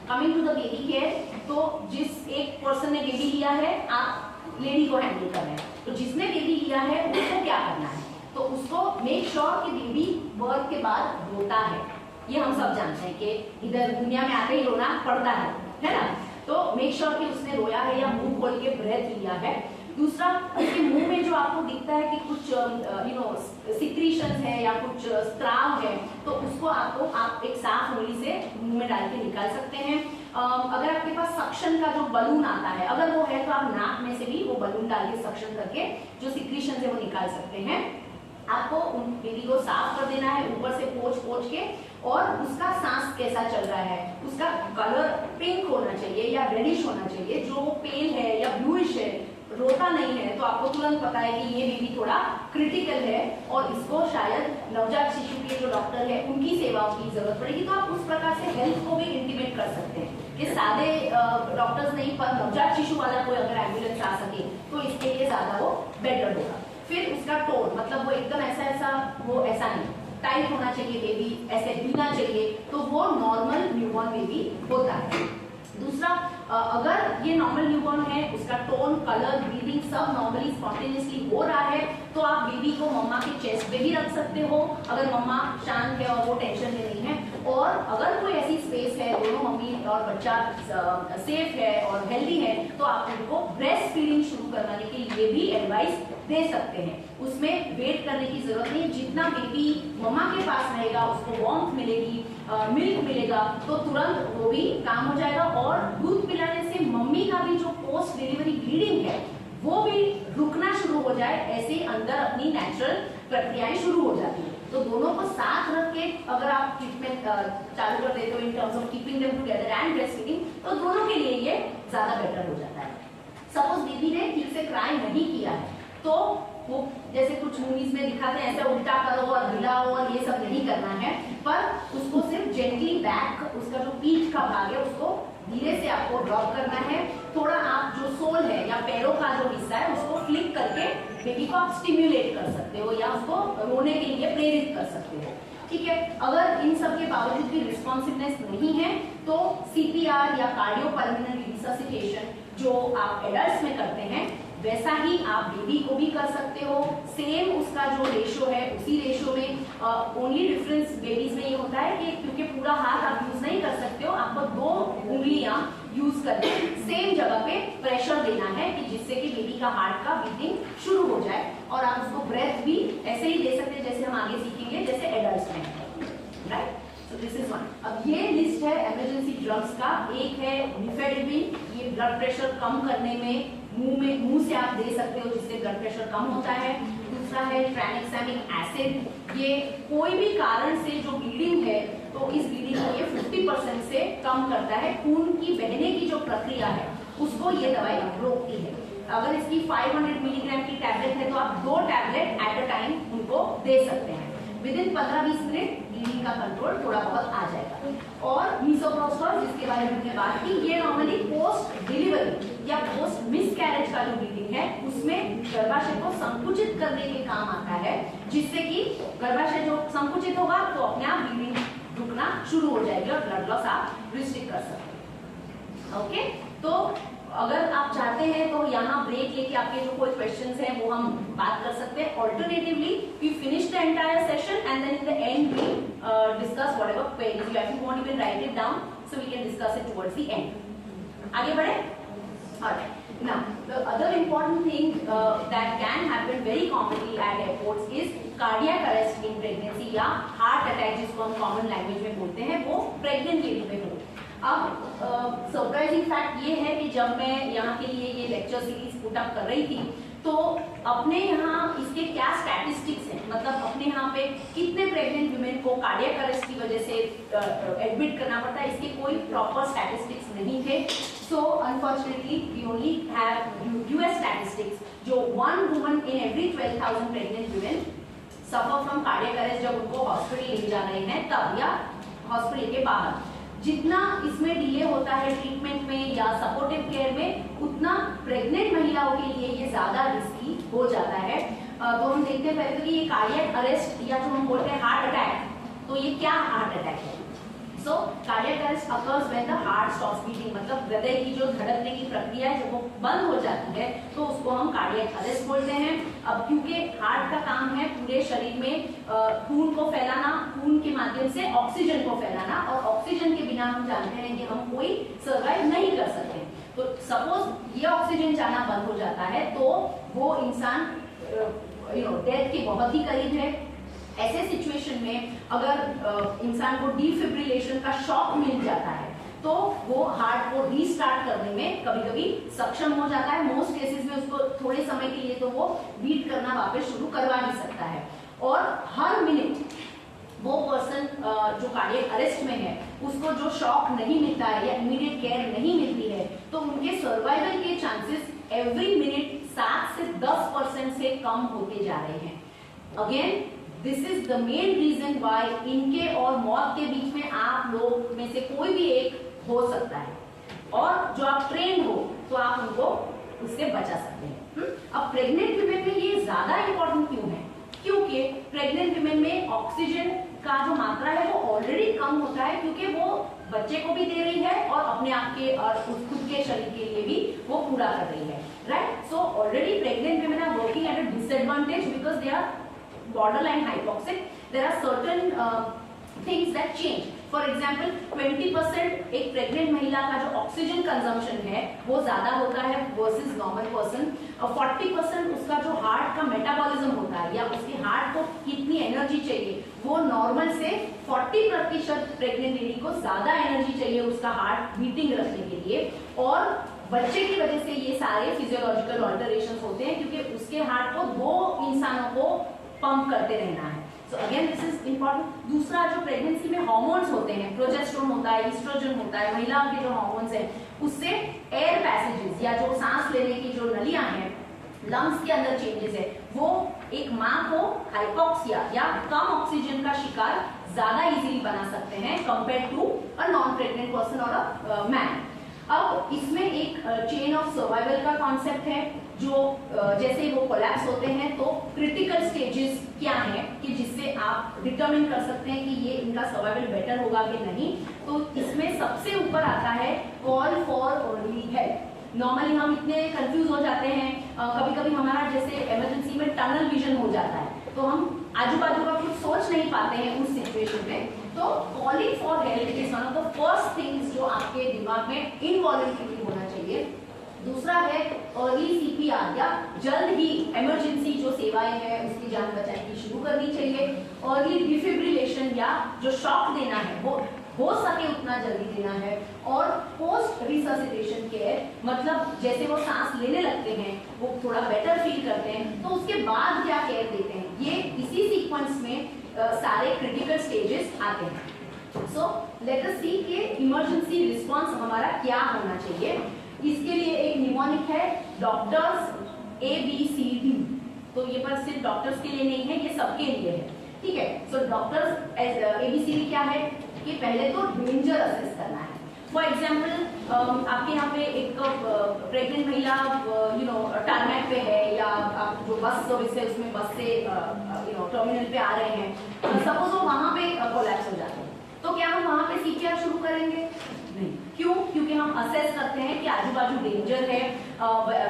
[SPEAKER 1] Coming to the baby care, तो जिस एक पर्सन ने बेबी लिया है आप लेडी को हैंडल कर रहे हैं, तो जिसने बेबी लिया है उसको क्या करना है, तो उसको मेक श्योर कि बेबी बर्थ के बाद रोता है। ये हम सब जानते हैं कि इधर दुनिया में आते ही रोना पड़ता है ना, तो मेक श्योर कि उसने रोया है या मुंह खोल के ब्रेथ लिया है। दूसरा, उसके मुंह में जो आपको दिखता है कि कुछ सिक्रीशंस है या कुछ स्त्राव है, तो उसको आप एक साफ उंगली से मुंह में डाल के निकाल सकते हैं। अगर आपके पास सक्शन का जो बलून आता है, अगर वो है तो आप नाक में से भी वो बलून डाल के सक्शन करके जो सिक्रीशंस है वो निकाल सकते हैं। आपको उन बेबी को साफ कर देना है ऊपर से पोंछ के, और उसका सांस कैसा चल रहा है, उसका कलर पिंक होना चाहिए या रेडिश होना चाहिए। जो पेल है या ब्लूइश है, रोता नहीं है, तो आपको तुरंत पता है कि ये बेबी थोड़ा क्रिटिकल है और इसको शायद नवजात शिशु के जो डॉक्टर है उनकी सेवाओं की जरूरत पड़ेगी। तो आप उस प्रकार से हेल्थ को भी इंटीमेट कर सकते हैं कि सादे डॉक्टर्स नहीं, पर नवजात शिशु वाला कोई अगर एम्बुलेंस आ सके तो इसके लिए ज्यादा वो बेटर होगा। फिर उसका टोन, मतलब वो एकदम ऐसा नहीं, टाइट होना चाहिए बेबी, ऐसे पीना चाहिए, तो वो नॉर्मल न्यूबॉर्न बेबी होता है। दूसरा, अगर ये नॉर्मल न्यूबॉर्न है, उसका टोन, कलर, ब्रीदिंग सब नॉर्मली स्पॉन्टेनियसली हो रहा है, तो आप बेबी को मम्मा के चेस्ट पे भी रख सकते हो अगर मम्मा शांत है और वो टेंशन में नहीं है। और अगर कोई ऐसी स्पेस है, दोनों मम्मी और बच्चा सेफ है और हेल्दी है, तो आप उनको ब्रेस्ट फीडिंग शुरू करवाने के लिए भी एडवाइस दे सकते हैं। उसमें वेट करने की जरूरत नहीं, जितना बेबी मम्मा के पास रहेगा उसको वार्मथ मिलेगी, मिल्क मिलेगा, तो तुरंत वो भी काम हो जाएगा। और दूध पिलाने से मम्मी का भी जो पोस्ट डिलीवरी ब्लीडिंग है वो भी रुकना शुरू हो जाए, ऐसे अंदर अपनी नेचुरल प्रक्रियाएं शुरू हो जाती है। तो दोनों को साथ रख के अगर आप ट्रीटमेंट चालू कर देते हो in terms of keeping them together and breast feeding, तो दोनों के लिए ये ज्यादा बेटर हो जाता है। सपोज बेबी ने ठीक से क्राई नहीं किया है, तो वो जैसे कुछ मूवीज में दिखाते हैं ऐसे उल्टा करो और हिलाओ और ये सब नहीं करना है, पर उसको सिर्फ जेंटली बैक, उसका जो पीठ का भाग है उसको धीरे से आपको ड्रॉप करना है। थोड़ा आप जो सोल है या पैरों का जो हिस्सा है उसको फ्लिक करके बेबी को आप स्टिम्युलेट कर सकते हो या उसको रोने के लिए प्रेरित कर सकते हो। ठीक है, अगर इन सब के बावजूद भी रिस्पॉन्सिवनेस नहीं है तो CPR या कार्डियोपल्मोनरी रिससिटेशन जो आप एडल्ट्स में करते हैं वैसा ही आप बेबी को भी कर सकते हो। सेम उसका जो रेशो है उसी रेशो में, ओनली डिफरेंस बेबीज में ये होता है कि क्योंकि पूरा हाथ आप यूज नहीं कर सकते हो, आपको 2 उंगलियां यूज करके सेम जगह पे प्रेशर देना है कि जिससे कि बेबी का हार्ट का बीटिंग शुरू हो जाए। और आप उसको ब्रेथ भी ऐसे ही दे सकते हैं जैसे हम आगे सीखेंगे, जैसे एडल्ट्स में, right. So this is one. अब ये लिस्ट है इमरजेंसी ड्रग्स का। एक है निफेडेपिन, ये ब्लड प्रेशर कम करने में मुंह से आप दे सकते हो जिससे ब्लड प्रेशर कम होता है। दूसरा है ट्राइनेक्सामिक एसिड, ये कोई भी कारण से जो ब्लीडिंग है तो इस ब्लीडिंग को ये 50% से कम करता है। खून की बहने की जो प्रक्रिया है उसको ये दवाई रोकती है। अगर इसकी 500 मिलीग्राम की टैबलेट है तो आप 2 टैबलेट एट अ टाइम उनको दे सकते हैं। विदिन 15-20 मिनट ब्लीडिंग का कंट्रोल थोड़ा बहुत आ जाएगा। और मिसोप्रोस्टॉल जिसके बारे में हमने बात की, ये नॉर्मली पोस्ट डिलीवरी या पोस्ट मिसकैरेज का जो ब्लीडिंग है उसमें गर्भाशय को संकुचित करने के काम आता है, जिससे कि गर्भाशय जो संकुचित होगा तो अपने आप ब्लीडिंग रुकना शुरू हो जाएगी और ब्लड लॉस आप रिस्ट्रिक्ट कर सकते हैं। ओके, तो अगर आप चाहते हैं तो यहाँ ब्रेक लेके आपके जो कोई क्वेश्चंस हैं वो हम बात कर सकते हैं। Alternatively we finish the entire session and then in the end we discuss whatever queries you have, won't even write it down so we can discuss it towards the end. आगे बढ़े। Alright, now the other important thing that can happen very commonly at airports is cardiac arrest in pregnancy या heart attack, जिसको हम common language में बोलते हैं, वो pregnant lady में हो। अब सरप्राइजिंग फैक्ट ये है कि जब मैं यहाँ के लिए ये लेक्चर सीरीज पुट अप कर रही थी तो अपने यहाँ इसके क्या स्टैटिस्टिक्स हैं, मतलब अपने यहाँ पे कितने प्रेग्नेंट वुमेन को कार्डियक अरेस्ट की वजह से एडमिट करना पड़ता है, इसके कोई प्रॉपर स्टैटिस्टिक्स नहीं थे। So unfortunately we only have US statistics, जो 1 woman in every 12,000 pregnant women suffer from cardiac arrest जब उनको हॉस्पिटल ले जा रहे हैं तब, या हॉस्पिटल के बाहर। जितना इसमें डिले होता है ट्रीटमेंट में या सपोर्टिव केयर में, उतना प्रेग्नेंट महिलाओं के लिए ये ज्यादा रिस्की हो जाता है। तो हम देखते हैं पहले तो कि ये कार्डियक अरेस्ट या जो हम बोलते हैं हार्ट अटैक, तो ये क्या हार्ट अटैक है। So cardiac arrest occurs when the heart stops beating, मतलब हृदय की जो धड़कने की प्रक्रिया है जब वो बंद हो जाती है तो उसको हम कार्डियक अरेस्ट बोलते हैं। अब क्योंकि हार्ट का काम है पूरे शरीर में खून को फैलाना, खून के माध्यम से ऑक्सीजन को फैलाना, और ऑक्सीजन के बिना हम जानते हैं कि हम कोई सर्वाइव नहीं कर सकते। तो सपोज ये ऑक्सीजन जाना बंद हो जाता है तो वो इंसान डेथ के बहुत ही करीब है। ऐसे सिचुएशन में अगर इंसान को डिफिब्रिलेशन का शॉक मिल जाता है तो वो हार्ट को रीस्टार्ट करने में कभी कभी सक्षम हो जाता है। मोस्ट केसेस में उसको थोड़े समय के लिए तो वो बीट करना वापस शुरू करवा ही सकता है। और हर मिनट वो पर्सन जो कार्डियक अरेस्ट में है उसको जो शॉक नहीं मिलता है या इमीडिएट केयर नहीं मिलती है तो उनके सर्वाइवल के चांसेस एवरी मिनट 7 से 10% से कम होते जा रहे हैं। Again this is the main reason why इनके और मौत के बीच में आप लोग में से कोई भी एक हो सकता है, और जो आप ट्रेन हो तो आप उनको उससे बचा सकते हैं। अब प्रेग्नेंट वुमेन में ये ज्यादा इंपॉर्टेंट क्यों है? क्योंकि प्रेग्नेंट वुमेन में ऑक्सीजन का जो मात्रा है वो ऑलरेडी कम होता है, क्योंकि वो बच्चे को भी दे रही है और अपने आप के और खुद के शरीर के लिए भी वो पूरा कर रही है, right. So already pregnant women are working at a disadvantage because they are borderline hypoxic. There are certain things that change. For example, 20% एक प्रेग्नेंट महिला का जो ऑक्सीजन कंजम्पशन है वो ज्यादा होता है वर्सेस नॉर्मल पर्सन, और 40% उसका जो हार्ट का मेटाबॉलिज्म होता है या उसके हार्ट को कितनी एनर्जी चाहिए वो नॉर्मल से 40% प्रेग्नेंट लेडी को ज्यादा एनर्जी चाहिए उसका हार्ट बीटिंग रखने के लिए। और बच्चे की वजह से ये सारे फिजियोलॉजिकल ऑल्टरेशंस होते हैं क्योंकि उसके हार्ट को दो इंसानों को पंप करते रहना है। So again this is important. दूसरा, जो प्रेगनेंसी में हार्मोन्स होते हैं, प्रोजेस्टेरोन होता है, ईस्ट्रोजन होता है, महिलाओं के जो हार्मोन्स हैं उससे एयर पैसेजेस या जो सांस लेने की जो नलियां हैं, लंग्स के अंदर चेंजेस है, वो एक माँ को हाइपोक्सिया या कम ऑक्सीजन का शिकार ज्यादा इजीली बना सकते हैं compare to a non pregnant person और अ मैन। अब इसमें एक चेन ऑफ सर्वाइवल का कॉन्सेप्ट है, जो जैसे वो कोलैप्स होते हैं तो क्रिटिकल स्टेजेस क्या है कि जिससे आप डिटरमिन कर सकते हैं कि ये इनका सर्वाइवल बेटर होगा कि नहीं। तो इसमें सबसे ऊपर आता है call for early help. Normally हम इतने कंफ्यूज हो जाते हैं, कभी कभी हमारा जैसे इमरजेंसी में टनल विजन हो जाता है तो हम आजू बाजू का कुछ सोच नहीं पाते हैं उस सिचुएशन में। तो calling for help is one of the first things जो आपके दिमाग में इनवॉलंटरी होना चाहिए। दूसरा है अर्ली सीपीआर या जल्द ही इमरजेंसी जो सेवाएं हैं उसकी जान बचाने की शुरू करनी चाहिए। अर्ली डिफिब्रिलेशन या जो शॉक देना है वो हो सके उतना जल्दी देना है। और पोस्ट रिससिटेशन केयर, मतलब जैसे वो सांस लेने लगते हैं वो थोड़ा बेटर फील करते हैं तो उसके बाद क्या केयर देते हैं, ये इसी सीक्वेंस में सारे क्रिटिकल स्टेजेस आते हैं। सो लेट अस सी कि इमरजेंसी रिस्पांस हमारा क्या होना चाहिए। इसके लिए एक निमोनिक है डॉक्टर्स ABCD, तो ये पर सिर्फ डॉक्टर्स के लिए नहीं है, ये सबके लिए है, ठीक है। सो डॉक्टर्स ABCD क्या है कि पहले तो डेंजर असेस करना है। फॉर एग्जाम्पल आपके यहाँ पे एक प्रेग्नेंट महिला टारमैक पे है या आप जो बस सर्विस है उसमें बस से टर्मिनल पे आ रहे हैं, सपोज वो वहां पे कोलैप्स हो जाते हैं, तो क्या हम वहां पे CPR शुरू करेंगे? नहीं। क्यों? क्योंकि हम असेस करते हैं कि आजू बाजू डेंजर है,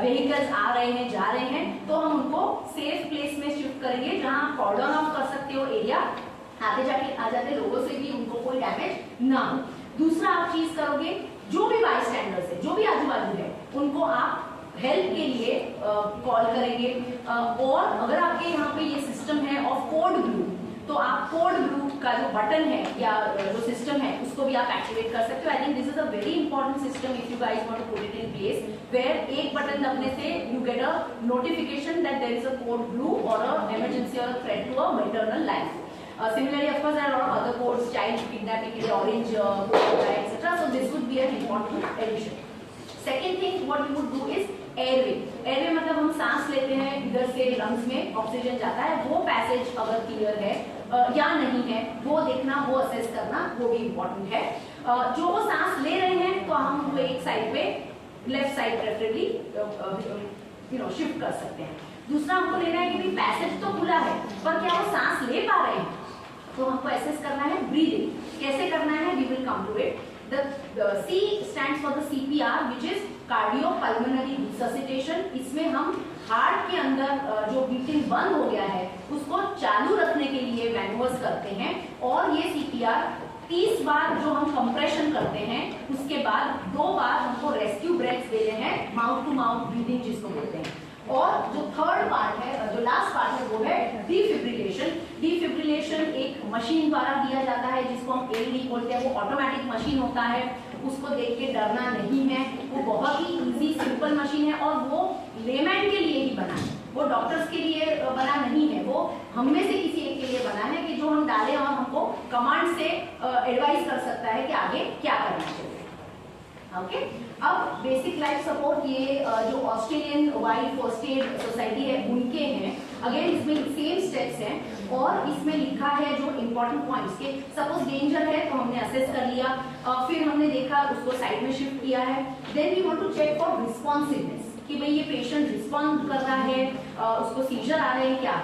[SPEAKER 1] व्हीकल्स आ रहे हैं जा रहे हैं, तो हम उनको सेफ प्लेस में शिफ्ट करेंगे जहां आप कॉर्डन ऑफ कर सकते हो एरिया, आते जाके आ जाते लोगों से भी उनको कोई डैमेज ना हो। दूसरा आप चीज करोगे, जो भी बाई स्टैंडर्ड्स है, जो भी आजू बाजू है, उनको आप हेल्प के लिए कॉल करेंगे। और अगर आपके यहाँ पे ये सिस्टम है ऑफ कोड ब्लू, तो आप कोड ब्लू का जो बटन है या जो सिस्टम है उसको भी आप एक्टिवेट कर सकते हो। I think this is a very important system if you guys want to put it in place, where एक बटन दबने से you get a notification that there is a code blue और अ इमरजेंसी और a threat to a maternal life. Similarly, of course, there are a lot of other codes, child kidnapping, the orange code, etc. So this would be an important addition. Second thing, what you would do is airway. Airway मतलब हम सांस लेते हैं, इधर से lungs में oxygen जाता है, वो पैसेज अगर क्लियर है या नहीं है वो देखना, वो असेस करना, वो भी इम्पोर्टेंट है। जो वो सांस ले रहे हैं तो हम उनको एक साइड पे, लेफ्ट साइड प्रेफरेबली शिफ्ट कर सकते हैं। दूसरा हमको लेना है कि पैसेज तो खुला है पर क्या वो सांस ले पा रहे हैं, तो हमको एसेस करना है ब्रीदिंग। कैसे करना है? We will come to it. The C stands for the CPR, which is cardiopulmonary resuscitation. इसमें हम हार्ट के अंदर जो बीटिंग बंद हो गया है उसको चालू रखने के लिए मैनूवर्स करते हैं। और ये CPR 30 बार जो हम कंप्रेशन करते हैं उसके बाद 2 बार हमको रेस्क्यू ब्रेथ्स देने हैं, माउथ टू माउथ ब्रीदिंग जिसको बोलते हैं। और जो थर्ड पार्ट है, जो लास्ट पार्ट है, वो है डिफिब्रिलेशन। डिफिब्रिलेशन एक मशीन द्वारा दिया जाता है जिसको हम AED बोलते हैं। वो ऑटोमेटिक मशीन होता है, उसको देख के डरना नहीं है, वो बहुत ही इजी सिंपल मशीन है और वो लेमैन के लिए ही बना है, वो डॉक्टर्स के लिए बना नहीं है, वो हम में से किसी एक के लिए बना है कि जो हम डालें और हमको कमांड से एडवाइस कर सकता है कि आगे क्या करना चाहिए। ओके, अब बेसिक लाइफ सपोर्ट ये जो Australian wild first aid society है उनके हैं। अगेन इसमें सेम स्टेप्स हैं और इसमें लिखा है जो इम्पोर्टेंट पॉइंट्स के, सपोज डेंजर है तो हमने असेस कर लिया, फिर हमने देखा उसको साइड में शिफ्ट किया है। Then we want to check for responsiveness कि भाई ये पेशेंट रिस्पॉन्ड कर रहा है, उसको सीजर आ रहे हैं क्या।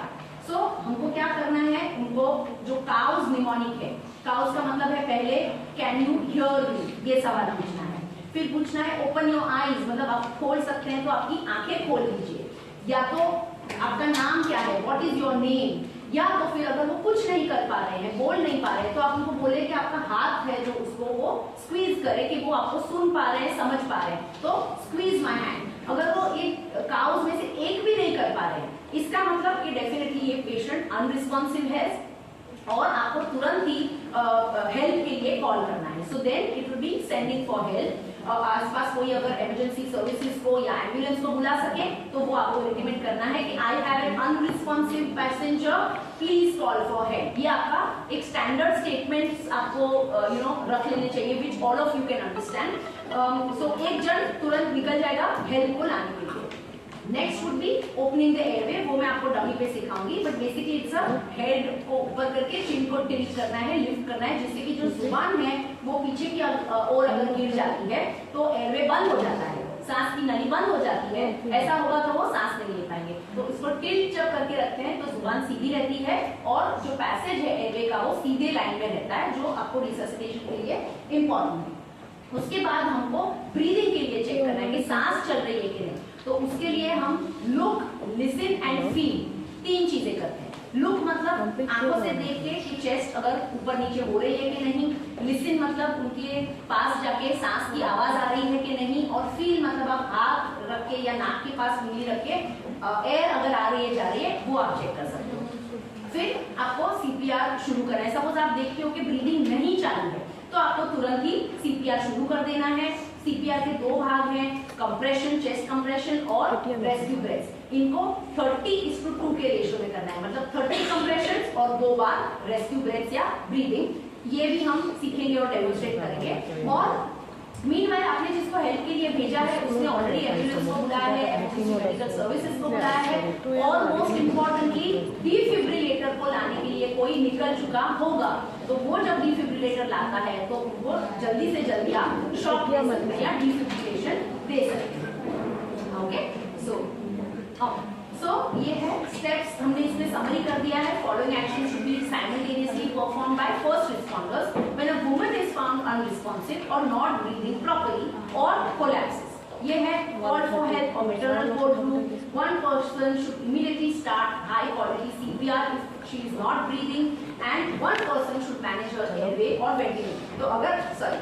[SPEAKER 1] सो हमको क्या करना है, उनको जो काउज निमोनिक है काउस का मतलब है पहले कैन यू हियर मी, ये सवाल पूछना है। फिर पूछना है ओपन योर आईज, मतलब आप खोल सकते हैं तो आपकी आंखें खोल लीजिए, या तो आपका नाम क्या है, व्हाट इज योर नेम, या तो फिर अगर वो कुछ नहीं कर पा रहे हैं, बोल नहीं पा रहे हैं, तो आप उनको बोले कि आपका हाथ है जो उसको वो स्क्वीज करे कि वो आपको सुन पा रहे हैं, समझ पा रहे हैं, तो स्क्वीज माय हैंड। अगर वो एक काउज में से एक भी नहीं कर पा रहे हैं, इसका मतलब कि डेफिनेटली ये पेशेंट अनरिस्पॉन्सिव है और आपको तुरंत ही हेल्प के लिए कॉल करना है। So then it will be sending for help. आसपास कोई अगर इमरजेंसी सर्विसेज को या एम्बुलेंस को बुला सके तो वो आपको रिकमेंड करना है कि I have an unresponsive passenger, please call for help. ये आपका एक स्टैंडर्ड स्टेटमेंट आपको रख लेने चाहिए which all of you can understand. So एक जन तुरंत निकल जाएगा हेल्प को लाने के लिए। Next would be opening the airway, वो मैं आपको डमी पे सिखाऊंगी, but basically it's a head को ऊपर करके चिन को टिल्ट करना है, लिफ्ट करना है, जिससे कि जो जुबान है वो पीछे की ओर अगर गिर जाती है तो एयरवे बंद हो जाता है, सांस की नली बंद हो जाती है, ऐसा होगा तो वो सांस नहीं ले पाएंगे। तो इसको टिल्ट जब करके रखते हैं तो जुबान सीधी रहती है और जो पैसेज है एयरवे का वो सीधे लाइन में रहता है, जो आपको रिससिटेशन के लिए इम्पोर्टेंट है। उसके बाद हमको ब्रीदिंग के लिए चेक करना है कि सांस चल रही है कि नहीं, तो उसके लिए हम लुक, लिसन एंड फील, तीन चीजें करते हैं। लुक मतलब आंखों से देख के कि चेस्ट अगर ऊपर नीचे हो रही है कि नहीं, लिसन मतलब उनके पास जाके सांस की आवाज आ रही है कि नहीं, और फील मतलब आप हाथ रख के या नाक के पास उंगली रख के एयर अगर आ रही है जा रही है वो आप चेक कर सकते हो। फिर आपको सीपीआर शुरू करना है। सपोज आप देखते हो कि ब्रीदिंग नहीं चालू है तो आपको तुरंत ही सीपीआर शुरू कर देना है। सीपीआर के दो भाग हैं, कंप्रेशन, चेस्ट कंप्रेशन और रेस्क्यू ब्रेथ्स। इनको 30:2 के रेशियो में करना है, मतलब 30 कंप्रेशन और 2 बार रेस्क्यू ब्रेथ्स या ब्रीदिंग। ये भी हम सीखेंगे और डेमोन्स्ट्रेट करेंगे। और मीनवाइल आपने जिसको हेल्प के लिए भेजा है उसने ऑलरेडी एम्बुलेंस को बुलाया है, एमरजेंसी मेडिकल सर्विसेज को बुलाया है, और मोस्ट इम्पोर्टेंटली डिफिब्रिलेटर को लाने के लिए कोई निकल चुका होगा, तो वो जब डिफिब्रिलेटर लाता है तो वो जल्दी से जल्दी आप शॉक दे सकते हैं या डिफिब्रिलेशन दे सकते हैं। ओके, सो ये है स्टेप्स, हमने इसमें समरी कर दिया है। Following action should be simultaneously perform by first responders when a woman is found unresponsive और नॉट ब्रीदिंग प्रॉपर्ली और कोलैप्सेस। ये है कॉल फॉर हेल्प और maternal code group. One person should immediately start high quality CPR if she is not breathing and one person should manage her airway और ventilator. तो अगर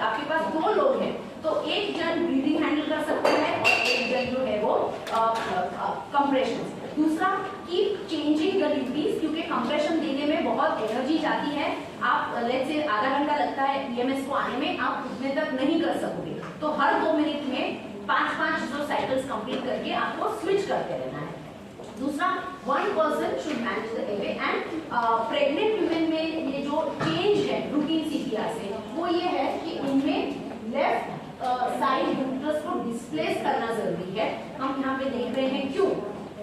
[SPEAKER 1] आपके पास 2 लोग हैं तो एक जन ब्रीदिंग हैंडल कर सकता है और एक जन जो है वो कंप्रेशन। दूसरा, कीप चेंजिंग द ड्यूटीज, क्योंकि कंप्रेशन देने में बहुत एनर्जी जाती है। आप लेट्स से आधा घंटा लगता है ईएमएस को आने में, आप उतने तक नहीं कर सकोगे, तो हर 2 मिनट में 5-5 जो साइकिल्स कंप्लीट करके आपको स्विच करते रहना है। दूसरा, one person should manage the airway and pregnant women में ये जो चेंज है रूटीन सीपीआर से वो ये है कि इनमें लेफ्ट साइड यूट्रस को डिस्प्लेस करना जरूरी है। हम यहाँ पे देख रहे हैं क्यों,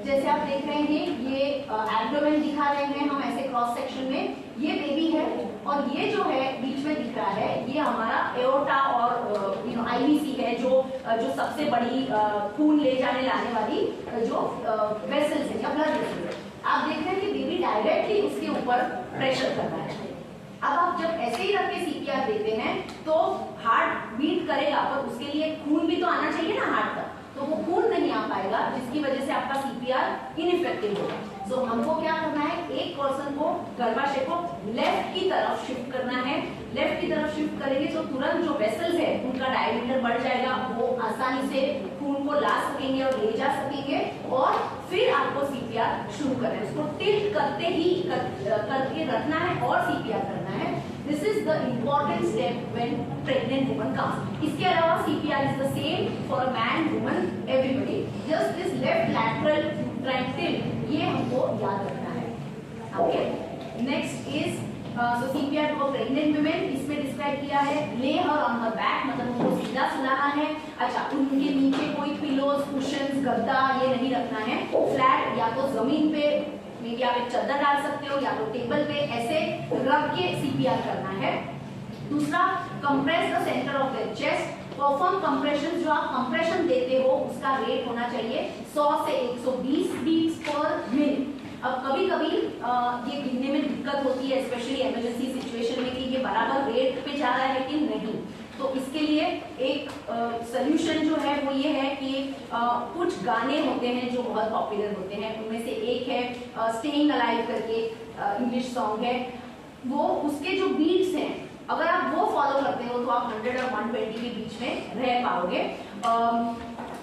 [SPEAKER 1] जैसे आप देख रहे हैं ये एब्डोमेन दिखा रहे हैं हम ऐसे क्रॉस सेक्शन में, ये बेबी है और ये जो है बीच में दिख रहा है ये हमारा एओर्टा और आईवीसी है, जो सबसे बड़ी खून ले जाने लाने वाली जो वेसल्स है या ब्लड वेसल्स है। आप देख रहे हैं कि बेबी डायरेक्टली उसके ऊपर प्रेशर कर रहा है। अब आप जब ऐसे ही रख के सीपीआर देते हैं तो हार्ट बीट करेगा, पर उसके लिए खून भी तो आना चाहिए ना हार्ट तक, तो वो खून नहीं आ पाएगा, जिसकी वजह से आपका सीपीआर इनइफेक्टिव होगा। सो हमको क्या करना है, एक पर्सन को गर्भाशय को लेफ्ट की तरफ शिफ्ट करना है। लेफ्ट की तरफ शिफ्ट करेंगे तो तुरंत जो वेसल्स है उनका डायमीटर बढ़ जाएगा, वो आसानी से खून को ला सकेंगे और ले जा सकेंगे, और फिर आपको सीपीआर शुरू करना है। उसको टिल्ट करते ही करके रखना है और सीपीआर करना है। This is the important step when pregnant woman comes. इसके अलावा CPR is the same for a man, woman, everybody. Just this left lateral uterine tilt, ये हमको याद रखना है. Okay. Next is so CPR for pregnant women, इसमें describe किया है lay her on her back, मतलब उनको सीधा सुलाना है। अच्छा, उनके नीचे कोई पिलोज, कुशन्स, गद्दा ये नहीं रखना है। फ्लैट या तो जमीन पे मेबी आप एक चादर डाल सकते हो या तो टेबल पे ऐसे रख के सीपीआर करना है। दूसरा, compress the centre of the chest. Perform compression, जो आप कंप्रेशन देते हो उसका रेट होना चाहिए 100 से 120 बीट्स पर मिनट। अब कभी कभी ये गिनने में दिक्कत होती है, स्पेशली इमरजेंसी सिचुएशन में, कि ये बराबर रेट पे जा रहा है कि नहीं। तो इसके लिए एक सोल्यूशन जो है वो ये है कि कुछ गाने होते हैं जो बहुत पॉपुलर होते हैं, उनमें से एक है स्टेइंग अलाइव करके इंग्लिश सॉन्ग है। वो उसके जो बीट्स हैं, अगर आप वो फॉलो करते हो तो आप 100 और 120 के बीच में रह पाओगे।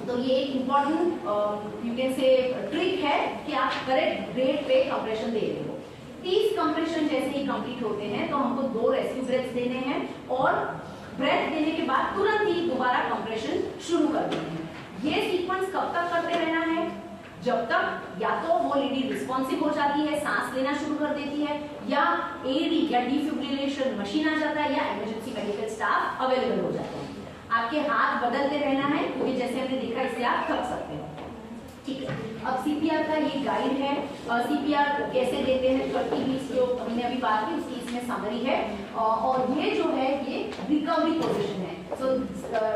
[SPEAKER 1] तो ये एक important you can say trick है कि आप करेक्ट रेट पे कंप्रेशन दे रहे हो। 30 कंप्रेशन जैसे ही कंप्लीट होते हैं तो हमको 2 रेस्क्यू ब्रेथ्स देने हैं और ब्रेथ देने के बाद तुरंत ही दोबारा कंप्रेशन शुरू कर देना है। ये सीक्वेंस कब तक करते रहना है? जब तक या तो वो लेडी रिस्पॉन्सिव हो जाती है, सांस लेना शुरू कर देती है, या एडी या डिफिब्रिलेशन मशीन आ जाता है, या इमरजेंसी मेडिकल स्टाफ अवेलेबल हो जाता है। आपके हाथ बदलते रहना है क्योंकि जैसे हमने देखा इससे आप थक सकते हो। ठीक है, अब सीपीआर का ये गाइड है, सीपीआर कैसे देते हैं 30 मिनट्स जो हमने अभी बात की उसकी इसमें समरी है। और ये जो है ये रिकवरी पोजीशन है। सो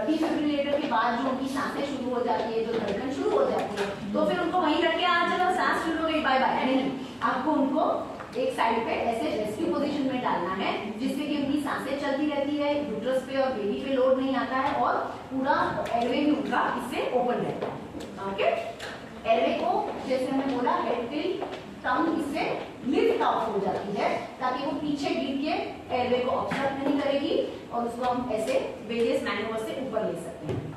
[SPEAKER 1] डिफिब्रिलेटर के बाद जो उनकी सांसें शुरू हो जाती है, जो धड़कन शुरू हो जाती है, तो फिर उनको वहीं रख के चलो सांस शुरू हो गई, बाय बाय, नहीं, आपको उनको एक साइड पे ऐसे रेस्क्यू पोजीशन में डालना है जिससे कि उनकी सांसें चलती रहती है, यूट्रस पे और बेबी पे लोड नहीं आता है और पूरा एयरवे भी उनका इससे ओपन रहता है। ओके, एयरवे को जैसे हमने बोला हेड टिल टंग इससे लिफ्ट ऑफ हो जाती है ताकि वो पीछे गिर के एयरवे को ऑब्स्ट्रक्ट नहीं करेगी और उसको हम ऐसे वेरियस मैनूवर से ऊपर ले सकते हैं।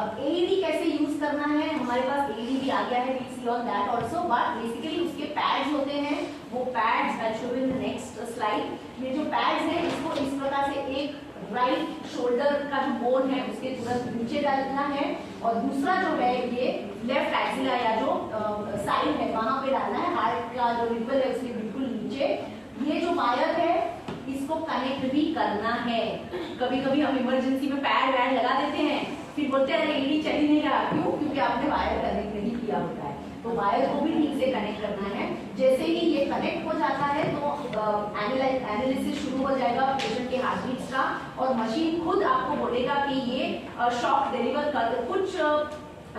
[SPEAKER 1] अब एईडी कैसे यूज करना है, हमारे पास एईडी भी आ गया है, we see on that also, but basically उसके पैड्स होते हैं, वो pads I show in the next slide. ये जो पैड्स हैं इसको इस प्रकार से एक राइट शोल्डर का जो बोन है उसके तुरंत नीचे डालना है और दूसरा जो है ये लेफ्ट एक्सिला या जो साइड है वहां पे डालना है, हार्ट का जो निपल है उसके बिल्कुल नीचे। ये जो वायर है इसको कनेक्ट भी करना है। कभी कभी हम इमरजेंसी में पैड वैड लगा देते हैं, फिर बोलते हैं एडी चल ही नहीं रहा, क्यों? क्योंकि आपने वायर कनेक्ट नहीं किया होता है। तो वायर को भी ठीक से कनेक्ट करना है। जैसे ही ये कनेक्ट हो जाता है तो एनालिसिस शुरू हो जाएगा पेशेंट के हार्ट बीट्स का और मशीन खुद आपको बोलेगा कि ये शॉक डिलीवर कर, कुछ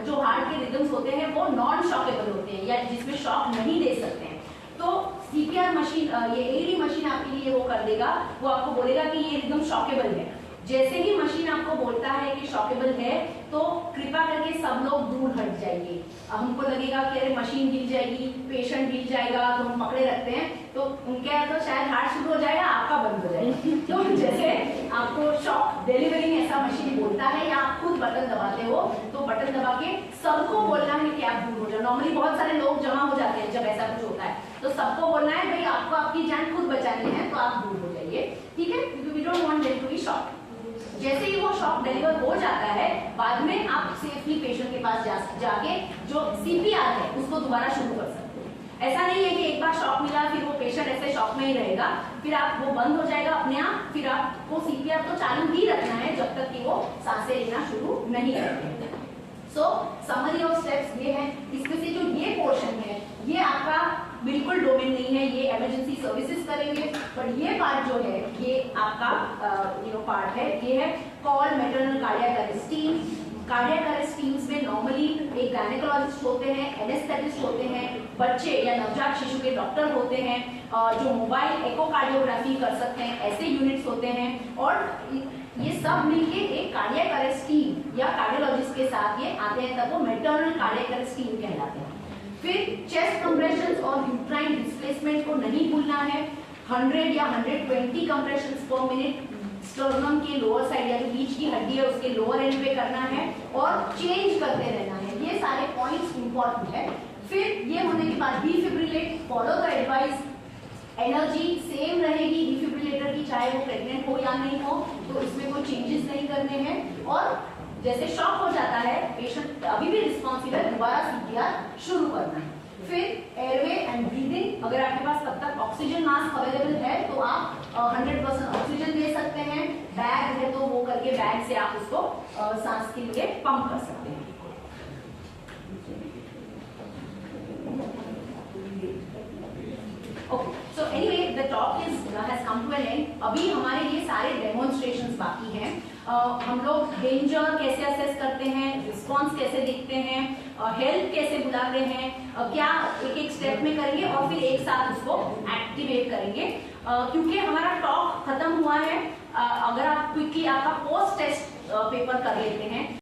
[SPEAKER 1] जो हार्ट के रिदम्स होते हैं वो नॉन शॉकेबल होते हैं या जिसमें शॉक नहीं दे सकते हैं। तो सीपीआर मशीन, ये एडी मशीन आपके लिए वो कर देगा, वो आपको बोलेगा कि ये रिदम शॉकेबल है। जैसे ही मशीन आपको बोलता है कि शॉकेबल है तो कृपा करके सब लोग दूर हट जाइए। हमको लगेगा कि अरे मशीन गिर जाएगी, पेशेंट गिर जाएगा, तो हम पकड़े रखते हैं तो उनके तो शायद हार्ट शुरू हो जाएगा, आपका बंद हो जाएगा। तो जैसे आपको शॉक डिलीवरी ऐसा मशीन बोलता है या आप खुद बटन दबाते हो तो बटन दबा के सबको बोलना है कि आप दूर हो जाओ। नॉर्मली बहुत सारे लोग जमा हो जाते हैं जब ऐसा कुछ होता है, तो सबको बोलना है भाई आपको आपकी जान खुद बचानी है तो आप दूर हो जाइए, ठीक है, क्योंकि we don't want them to be shock. जैसे ही वो शॉक डिलीवर हो जाता है बाद में आप सेफली पेशेंट के पास जाके जो सीपीआर है उसको दोबारा शुरू कर सकते हो। ऐसा नहीं है कि एक बार शॉक मिला फिर वो पेशेंट ऐसे शॉक में ही रहेगा, फिर आप वो बंद हो जाएगा अपने आप, फिर आपको सीपीआर तो चालू ही रखना है जब तक कि वो सांसें लेना शुरू नहीं करते। सो समरी ऑफ स्टेप्स ये है। इसमें से जो ये पोर्शन है ये आपका बिल्कुल डोमेन नहीं है, ये इमरजेंसी सर्विसेज करेंगे, बट ये पार्ट जो है ये आपका पार्ट है, ये है कॉल मैटरनल कार्डियक अरेस्टीन। कार्डियक अरेस्टीन्स में नॉर्मली एक गायनेकोलॉजिस्ट होते हैं, एनेस्थेटिस्ट होते हैं, बच्चे या नवजात शिशु के डॉक्टर होते हैं, जो मोबाइल एकोकार्डियोग्राफी कर सकते हैं, ऐसे यूनिट्स होते हैं और ये सब मिलके एक कार्डियक अरेस्टीन या कार्डियोलॉजिस्ट के साथ ये आते हैं, तब वो मैटरनल कार्डियक अरेस्टीन कहलाते हैं। फिर चेस्ट कंप्रेशंस और यूट्राइन डिस्प्लेसमेंट को नहीं भूलना है। 100 या 120 कंप्रेशंस पर मिनट स्टर्नम के लोअर साइड या जो बीच की हड्डी है उसके लोअर एंड पे करना है और चेंज करते रहना है। ये सारे पॉइंट्स इंपॉर्टेंट है। फिर ये होने के बाद डिफिब्रिलेट, follow the advice, energy same रहेगी डिफिब्रिलेटर की, चाहे वो प्रेग्नेंट हो या नहीं हो, तो इसमें कोई चेंजेस नहीं करने हैं। और जैसे शॉक हो जाता है पेशेंट अभी भी रिस्पॉन्सिव है, दोबारा सीपीआर शुरू करना है। फिर एयरवे एंड ब्रीदिंग, अगर आपके पास तब तक ऑक्सीजन मास्क अवेलेबल है तो आप 100% ऑक्सीजन दे सकते हैं। बैग है तो वो करके बैग से आप उसको सांस के लिए पंप कर सकते हैं। Okay, so anyway, the talk has come to an end. अभी हमारे ये सारे डेमोन्स्ट्रेशंस बाकी हैं। हम लोग डेंजर कैसे असेस करते हैं, रिस्पॉन्स कैसे देखते हैं, हेल्प कैसे बुला रहे हैं, क्या एक एक स्टेप में करेंगे और फिर एक साथ उसको एक्टिवेट करेंगे। क्योंकि हमारा टॉक खत्म हुआ है, अगर आप क्विकली आपका पोस्ट टेस्ट पेपर कर लेते हैं